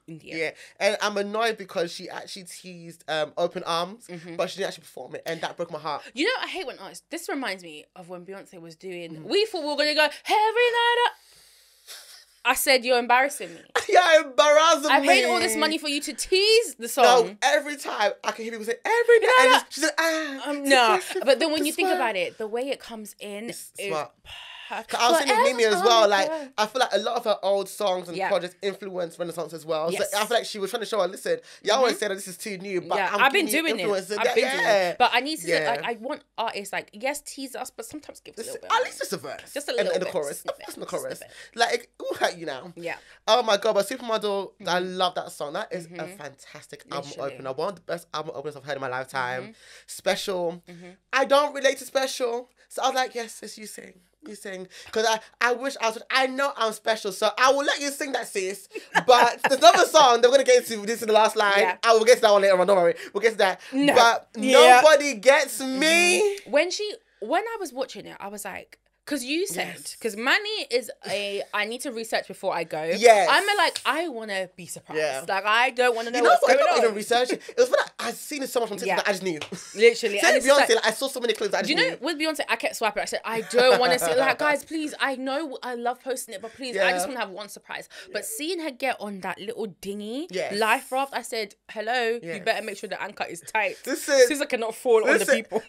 in the air. Yeah. And I'm annoyed because she actually teased Open Arms, but she didn't actually perform it, and that broke my heart. You know, I hate when artists. This reminds me of when Beyonce was doing. We thought we were gonna go every night up. I said, you're embarrassing me. You're embarrassing me. I paid all this money for you to tease the song. No, every time I can hear people say, every night. And she said, no. But then when you think about it, the way it comes in is smart. I was saying with Mimi as well, like, I feel like a lot of her old songs and projects influenced Renaissance as well. So I feel like she was trying to show her, listen, y'all always say that this is too new, but I've been doing it. I've been doing it. But I need to, like, I want artists, like, yes, tease us, but sometimes give us a little bit. At least just a verse. Just a little bit. And the chorus. Just in the chorus. Like, it will hurt you now. Yeah. Oh my God, but Supermodel, I love that song. That is a fantastic album opener. One of the best album openers I've heard in my lifetime. Special. I don't relate to Special. So I was like, yes, sis, you sing. You sing. Because I know I'm special, so I will let you sing that, sis. But there's another song that we're going to get into. This is the last line. Yeah. I will get to that one later on, don't worry. We'll get to that. No. But nobody gets me. When I was watching it, I was like, because you said, because Manny is I need to research before I go. Yes. I want to be surprised. Yeah. Like, I don't want to know what's going on. I didn't research it. It was when I'd seen it so much on TikTok that I just knew. Literally. Same with Beyonce, like, I saw so many clips that I just knew. With Beyonce, I kept swiping. I said, I don't want to see, like, guys, please, I know I love posting it, but please, I just want to have one surprise. But seeing her get on that little dinghy, life raft, I said, hello, you better make sure the anchor is tight. Since I cannot fall on the people.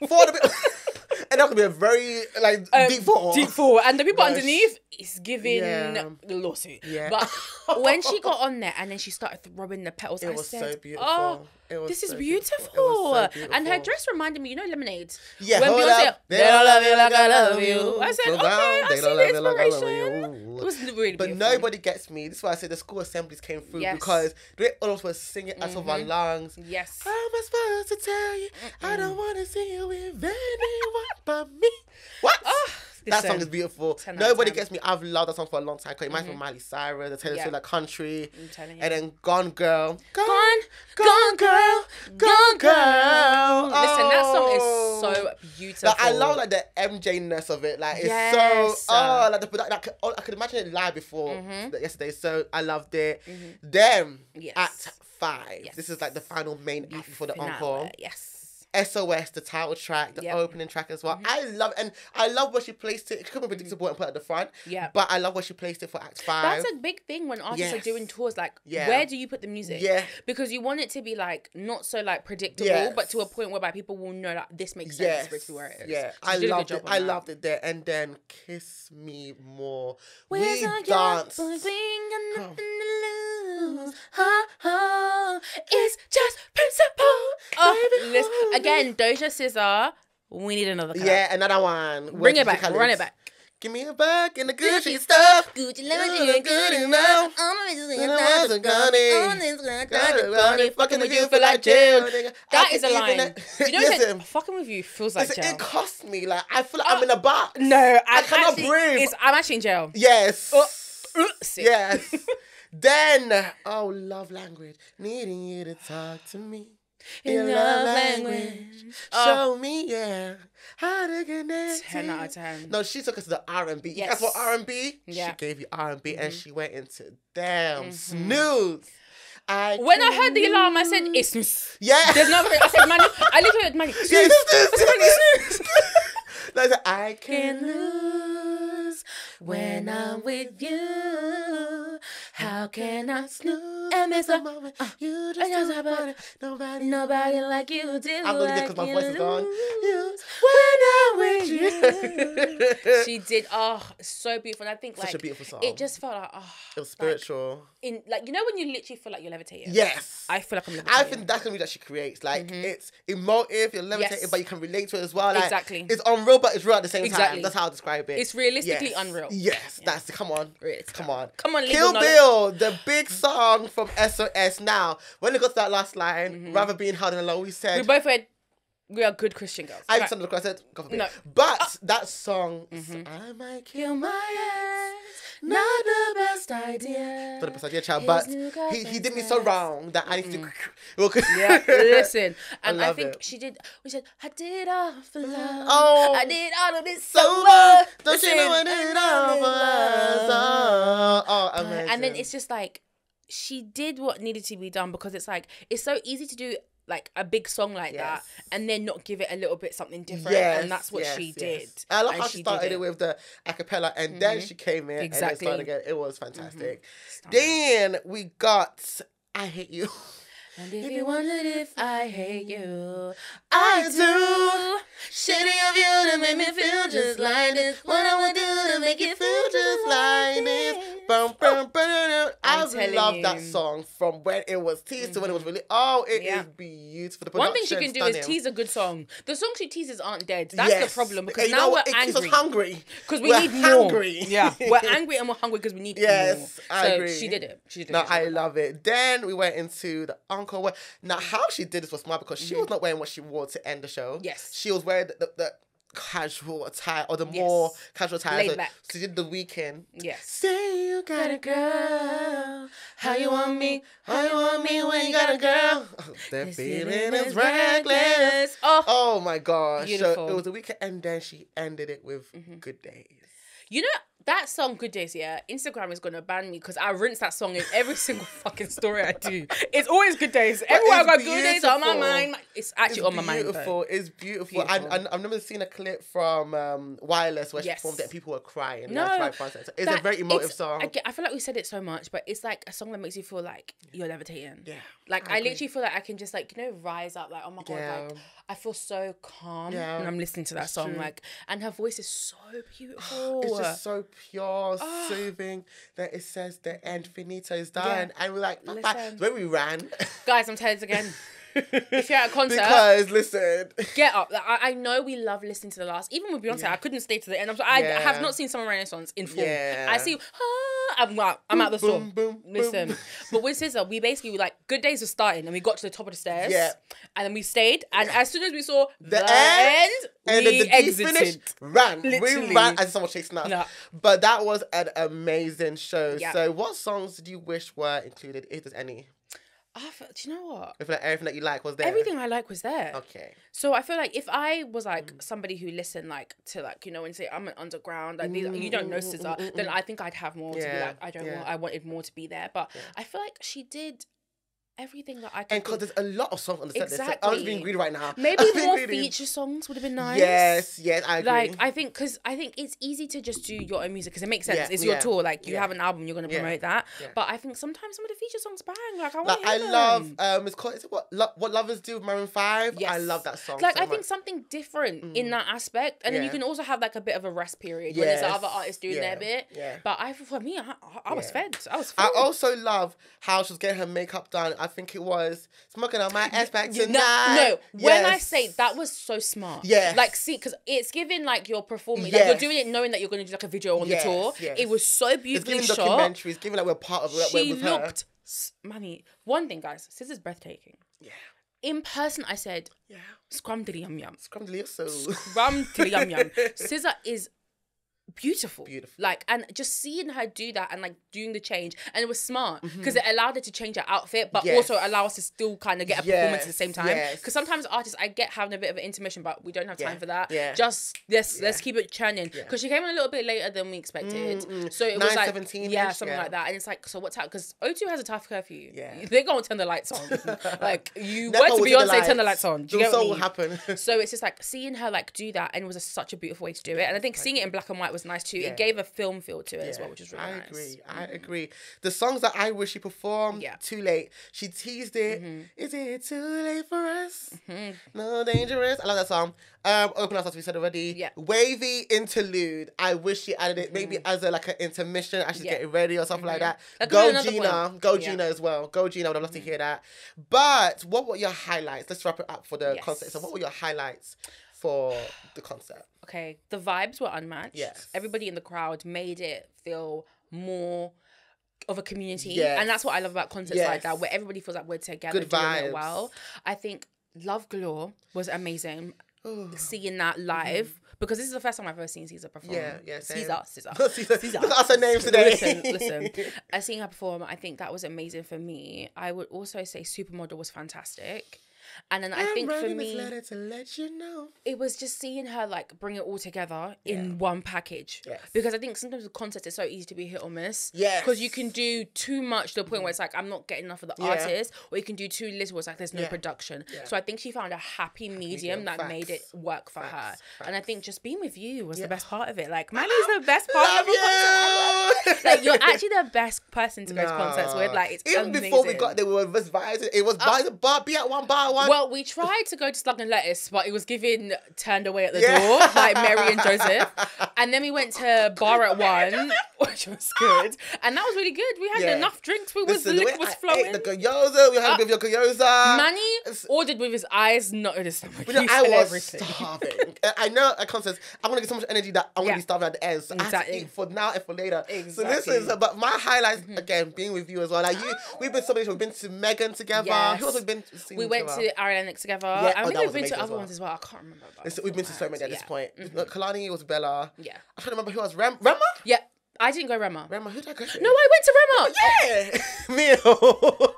And that could be a very, like, deep fall. Deep fall. And the people underneath is giving the lawsuit. Yeah. But when she got on there and then she started throwing the petals, I said, so beautiful. Oh, this is beautiful. And her dress reminded me, you know, Lemonade? Yeah. When Beyonce, they don't love you like I love you. I said, okay, I see the inspiration. It was really beautiful. But nobody gets me. This is why I said the school assemblies came through because they all of us were singing out of our lungs. Yes. How am I supposed to tell you? I don't want to see you with anyone but me. What? That song is beautiful. Nobody gets me. I've loved that song for a long time. It reminds me of Miley Cyrus, the Taylor Swift, like Country. I'm telling you. And then Gone Girl. Gone Girl. Listen, that song is so beautiful. Like, I love like the MJ-ness of it. Like, it's so like I could imagine it live before yesterday. So I loved it. Then Act 5. This is like the final main act before the encore. Yes. SOS, the title track, the opening track as well. I love where she placed it. It could be predictable and put it at the front. Yeah. But I love where she placed it for Act 5. That's a big thing when artists are doing tours. Like, where do you put the music? Yeah. Because you want it to be like not so like predictable, but to a point whereby people will know that this makes sense for where it is. Yeah. I loved it. I loved it there. And then Kiss Me More. We danced. It's just principle. Listen, again, Doja SZA, we need another collab. Yeah, another one. Bring it back. Run it back. Give me a back in the Gucci stuff. Gucci love you good enough. Fucking with you feel like jail. That is a line. You know, fucking with you feels like jail. It costs me. Like, I feel like I'm in a box. No, I cannot breathe. I'm actually in jail. Yes. Sick. Yes. Then, love language. Needing you to talk to me. In love language. Show me, how to connect. 10 out of 10. No, she took us to the R&B. Yes. That's what R&B? Yeah. She gave you R&B and she went into snooze. When I heard the alarm, I said, it's snooze. Yeah. There's no other. I said, Manny. I literally heard Manny. Snooze. Snooze. I can lose when I'm with you. How can I snooze and miss the moment. You just don't want it. Nobody like you do. I'm gonna get because my voice is gone. You, When I'm with you. She did. Oh, so beautiful. And I think such a beautiful song. it just felt like it was spiritual. In like, you know when you literally feel like you're levitating. Yes. I feel like I'm levitating. I think that's the music that she creates. Like it's emotive, you're levitating, but you can relate to it as well. Like, exactly. It's unreal, but it's real at the same time. That's how I describe it. It's realistically unreal. Yes, that's come on. Come on. Come on, Kill Bill, the big song from SOS. Now, when it got to that last line, rather being held in alone, we said we both went, we are good Christian girls. I listened to the chorus, I said, God forbid. No. But that song, I might kill my ass. Not the best idea. Not the best idea, child. But he did me so wrong that I need to. Yeah, listen. And I think it. she did. We said, I did it all for love. Oh, I did all of this so much. don't you know I did it all for us? Oh, amazing. And then it's just like, she did what needed to be done, because it's like, it's so easy to do like a big song like that and then not give it a little bit something different, and that's what she did. I love how she started it with the acapella and then she came in and then started again. It was fantastic. Then we got I Hate You. And if you wondered if I hate you, I do. Shitty of you to make me feel just like this. What I would do to make you feel just like this. I love that song from when it was teased to when it was really. Oh, it is beautiful. The one thing she can do is tease a good song. The songs she teases aren't dead. That's the problem, because now we're angry. Keeps us hungry. Because we need more. Yeah, we're angry and we're hungry because we need more. Yes, I agree. She did it. She did it. No, I love it. Then we went into the encore. Now, how she did this was smart, because she was not wearing what she wore to end the show. Yes. She was wearing the casual attire, or the more casual attire. Laid so back. she did the Weekend. Yes. Say you got a girl. How you want me? How you want me when you got a girl? The feeling is reckless. Oh my gosh. Beautiful. So it was the Weekend, and then she ended it with Good Days. You know, that song, Good Days, Instagram is going to ban me because I rinse that song in every single fucking story I do. It's always Good Days. Everywhere I got Good Days on my mind. It's actually on my mind. It's beautiful. And I've never seen a clip from Wireless where she performed it and people were crying. No. It's a very emotive song. I feel like we said it so much, but it's like a song that makes you feel like you're levitating. Yeah. Like, I literally feel like I can just, rise up, like, oh my God, like, I feel so calm when I'm listening to that song. True. Like, and her voice is so beautiful. It's just so pure, soothing, that it says the end finito is done. And we're like, when we ran. Guys, I'm telling you again. If you're at a concert, because listen, get up. Like, I know we love listening to the last. Even with Beyonce, I couldn't stay to the end. I have not seen Summer Renaissance in full. I see. I'm out the store. Listen, but with SZA, we basically Good Days were starting, and we got to the top of the stairs. And then we stayed, and as soon as we saw the end, and we then the exited. finished, ran. Literally. We ran as someone chasing us. No. But that was an amazing show. Yeah. So, what songs did you wish were included, if there's any? Do you know what? If everything that you like was there. Everything I like was there. Okay. So I feel like if I was somebody who listened to when say I'm an underground, you don't know SZA, then I think I'd have more to be I wanted more to be there. But I feel like she did everything that I could. And because there's a lot of songs on the set list. Exactly. So I'm just being greedy right now. Maybe more feature songs would have been nice. Yes, I agree. I think it's easy to just do your own music because it makes sense. It's your tour. You have an album, you're going to promote that. Yeah. But I think sometimes some of the feature songs bang. I want to hear them. Love, it's called, is it What Lovers Do with Maroon 5? Yes. I love that song so I think something different in that aspect. And then you can also have a bit of a rest period when there's other artists doing their bit. Yeah. But for me, I was fed. I was fed. I also love how she was getting her makeup done. I think it was smoking on my ass back tonight. When I say that was so smart. Yeah. See, because it's giving your performance. You're doing it knowing that you're going to do a video on the tour. Yes. It was so beautifully shot. It's giving documentaries. It's giving we're part of it. She looked, Manny. One thing, guys, SZA's breathtaking. Yeah. In person, I said, scrum dilly yum yum. Scrum dilly so. Scrum dilly yum yum. SZA is beautiful. And just seeing her do that and doing the change, and it was smart because it allowed her to change her outfit but also allow us to still kind of get a performance at the same time, because sometimes artists, I get having a bit of an intermission, but we don't have time for that. Just let's keep it churning, because she came in a little bit later than we expected. So it was 9:17 something like that, and it's so what's out, because O2 has a tough curfew. They're gonna turn the lights on. You went to Beyonce, turn the lights on. Do you get what I mean? Will happen. So it's just seeing her do that, and it was such a beautiful way to do it, and I think seeing it in black and white was nice too. It gave a film feel to it as well, which is really nice. I agree. The songs that I wish she performed, Too Late. She teased it. Is it too late for us? No, dangerous. I love that song. Open Us, as we said already. Yeah. Wavy Interlude. I wish she added it maybe as a like an intermission as she's getting ready or something like that. Go Gina. Go Gina as well. Go Gina. I would love to hear that. But what were your highlights? Let's wrap it up for the concert. So what were your highlights for the concert? Okay, the vibes were unmatched. Yes. Everybody in the crowd made it feel more of a community. Yes. And that's what I love about concerts like that, where everybody feels like we're together Good doing vibes. it well. I think Love Galore was amazing. Seeing that live, because this is the first time I've ever seen SZA perform. Same. SZA. Look at us her names today. Listen. Seeing her perform, I think that was amazing for me. I would also say Supermodel was fantastic. And then I think for me, to let you know. it was just seeing her like bring it all together in one package. Yes. Because I think sometimes with concerts it's so easy to be hit or miss. Yes. Because you can do too much to the point where it's like I'm not getting enough of the artist, or you can do too little. It's like there's no production. Yeah. So I think she found a happy medium that made it work for her. And I think just being with you was the best part of it. Like Manny's the best part of a concert. Like you're actually the best person to go to concerts with. Like it's even amazing. before we got there, we were vibing. It was by the bar, be at one bar one. Well, we tried to go to Slug and Lettuce, but it was given turned away at the door, like Mary and Joseph. And then we went to Bar at One, which was good. And that was really good. We had enough drinks. The liquor was flowing. The gyoza, we had a bit of your gyoza. Manny ordered with his eyes, not with his stomach. I was starving. I know at concerts, I'm going to get so much energy that I'm going to be starving at the end. So I have to eat for now and for later. Exactly. So this is, but my highlights, again, being with you as well. Like we've been so many, we've been to Megan together. Yes. Who else have we been to see We went to Ariana together. Yeah. And we've been to amazing other ones as well. I can't remember. We've been to so many at this point. Kalani was Bella. Yeah. I can't remember who else. Rema? Yeah. I didn't go Rema. Rema, who did I go to? No, I went to Rema. Yeah.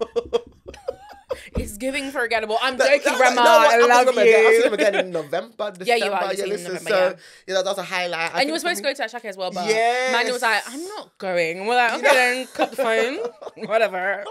It's giving forgettable. I'm joking, Rema. No, I love you. I'll see them again in November, December. Yeah, you are. You're in November, so that was a highlight. And you were supposed to go to Ashake as well, but Manny was like, I'm not going. And we're like, okay, then cut the phone. Whatever.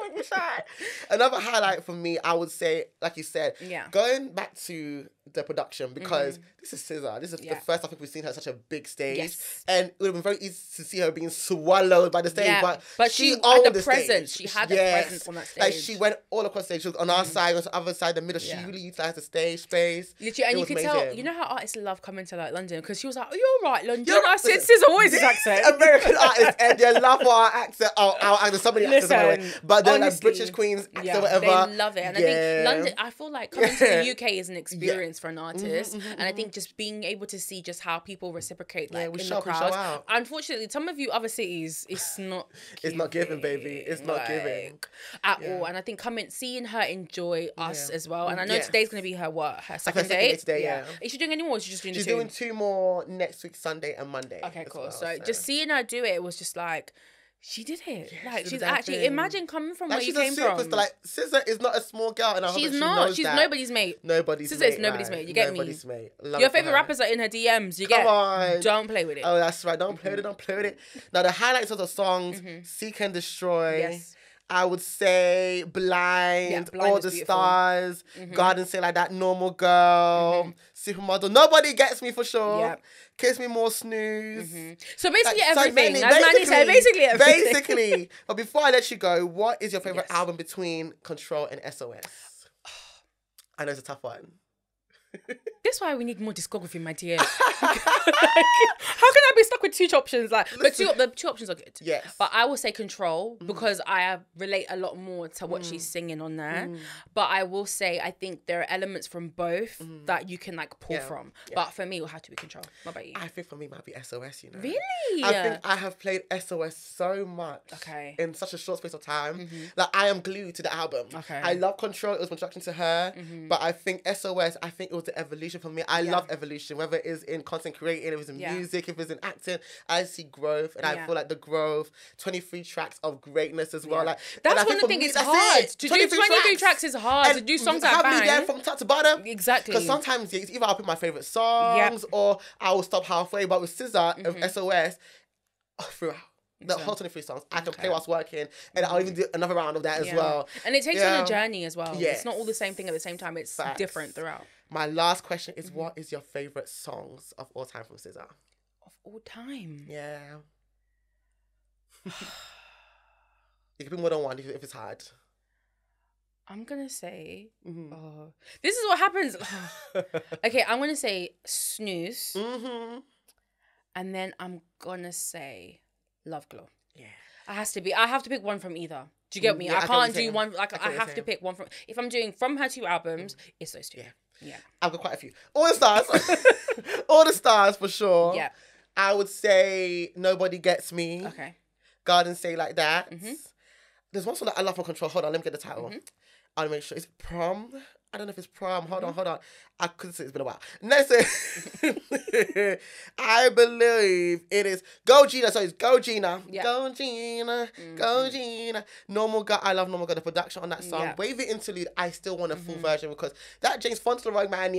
Another highlight for me, I would say, like you said, going back to the production, because this is SZA. This is the first time I think we've seen her on such a big stage. Yes. And it would have been very easy to see her being swallowed by the stage. Yeah. But she owned had the stage. presence. She had the presence on that stage. Like she went all across the stage. She was on our side, on the other side, the middle. She really utilized the stage space. Literally, and you could tell, you know how artists love coming to like London? Because she was like, oh, you're right, London. I said, SZA, what is his accent? American artists, and they love our accent. There's so many accents, by the way. But they're like British Queens accent, whatever. They love it. And I think London, I feel like coming to the UK is an experience for an artist. And I think just being able to see just how people reciprocate like in the crowd. Unfortunately, some of you other cities, it's not it's not giving, baby. It's not giving at all. And I think seeing her enjoy us as well. And I know today's going to be her second day. Today, Is she doing any more? Or is she just doing She's doing 2 more next week, Sunday and Monday. Okay, cool. So just seeing her do it was just like, she did it. Like she's actually imagine coming from where you came from. Like SZA is not a small girl, and she's not. She's nobody's mate. SZA is nobody's mate. You get me. Nobody's mate. Your favorite rappers are in her DMs. You Come on. Don't play with it. Oh, that's right. Don't play with it. Don't play with it. Now the highlights of the songs: "Seek and Destroy." Yes. I would say Blind, All the beautiful. Stars, Garden Say Like That, Normal Girl, Supermodel. Nobody Gets Me for sure. Yep. Kiss Me More, Snooze. So basically everything. As Manny said, basically everything. Basically. But before I let you go, what is your favourite album between Control and SOS? I know it's a tough one. That's why we need more discography, my dear. How can I be stuck with 2 options? Like, but the 2 options are good. Yes. But I will say Control because I relate a lot more to what she's singing on there. But I will say I think there are elements from both that you can like pull from. Yeah. But for me, it will have to be Control. What about you? I think for me, it might be SOS. You know. Really? I think I have played SOS so much. Okay. In such a short space of time, like I am glued to the album. Okay. I love Control. It was my introduction to her. But I think SOS. I think it was the evolution for me. I love evolution, whether it is in content creating, if it's in music, if it's in acting. I see growth, and I feel like the growth. 23 tracks of greatness as well. Like that's one of the things. It's hard to do. 23 tracks is hard to do songs that bang. There from top to bottom. Exactly. Because sometimes it's either I'll pick my favorite songs or I will stop halfway. But with SZA of SOS, throughout. The whole 23 songs I can play whilst working, and I'll even do another round of that as well. And it takes you on a journey as well. Yes. It's not all the same thing at the same time. It's different throughout. My last question is, what is your favourite songs of all time from SZA? Of all time. Yeah. It could be more than one if it's hard. I'm gonna say, oh, this is what happens. Okay, I'm gonna say Snooze, and then I'm gonna say Love Glow. Yeah, I have to pick one from either. Do you get me? Yeah, I can't do one. Like I have to pick one from. If I'm doing from her 2 albums, it's those 2. Yeah. I've got quite a few. All the Stars, all the Stars for sure. Yeah. I would say Nobody Gets Me. Okay. Garden Say Like That. There's one song that I love from Control. Hold on, let me get the title. I'll make sure. Is it Prom? I don't know if it's Prom. Hold on. I could say it's been a while. Next, I believe it is Go Gina. So it's Go Gina. Yeah. Go Gina. Go Gina. Normal Girl. I love Normal Girl. The production on that song. Yeah. Wave It Interlude. I still want a full version because that James Fauntleroy man,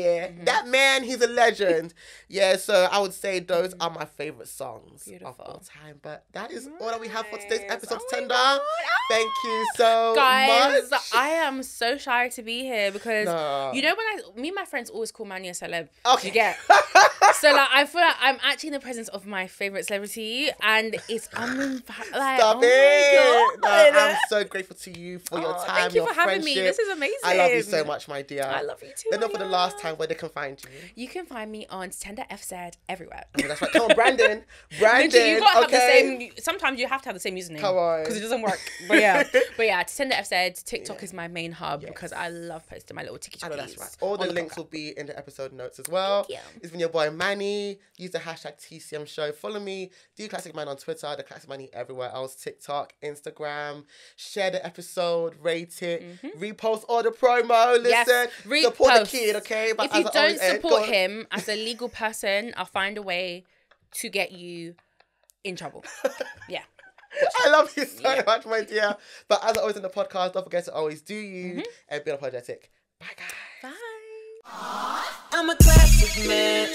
that man, he's a legend. Yeah, so I would say those are my favourite songs of all time. But that is all that we have for today's episode, Tatenda. Thank you so much. Guys, I am so shy to be here because you know when me and my friends always call Manny a celeb. Okay. You get? So like I feel like I'm actually in the presence of my favourite celebrity and it's like Stop it. No, I'm so grateful to you for your time. Thank you for having me. This is amazing. I love you so much, my dear. I love you too. Then for the last time where they can find you. You can find me on Tatenda FZ everywhere. Oh, that's right. Come on, Brandon. You gotta have the same. Sometimes you have to have the same username. Come on. Because it doesn't work. But yeah, Tatenda FZ. TikTok is my main hub because I love posting my little ticky. I know that's right. All the links will be in the episode notes as well. Thank you. It's been your boy Manny. Use the hashtag TCM show. Follow me. Do Classic Man on Twitter. The Classic Manny everywhere else. TikTok, Instagram. Share the episode. Rate it. Repost all the promo. Listen. Support the kid, okay? But if you don't support him as a legal person, I'll find a way to get you in trouble. Yeah. I love you so much, my dear. But as always in the podcast, don't forget to always do you and be unapologetic. Bye, guys. Bye. I'm a classic man.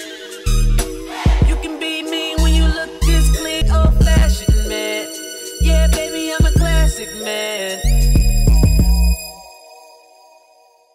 You can be me when you look this clean, old-fashioned man. Yeah, baby, I'm a classic man.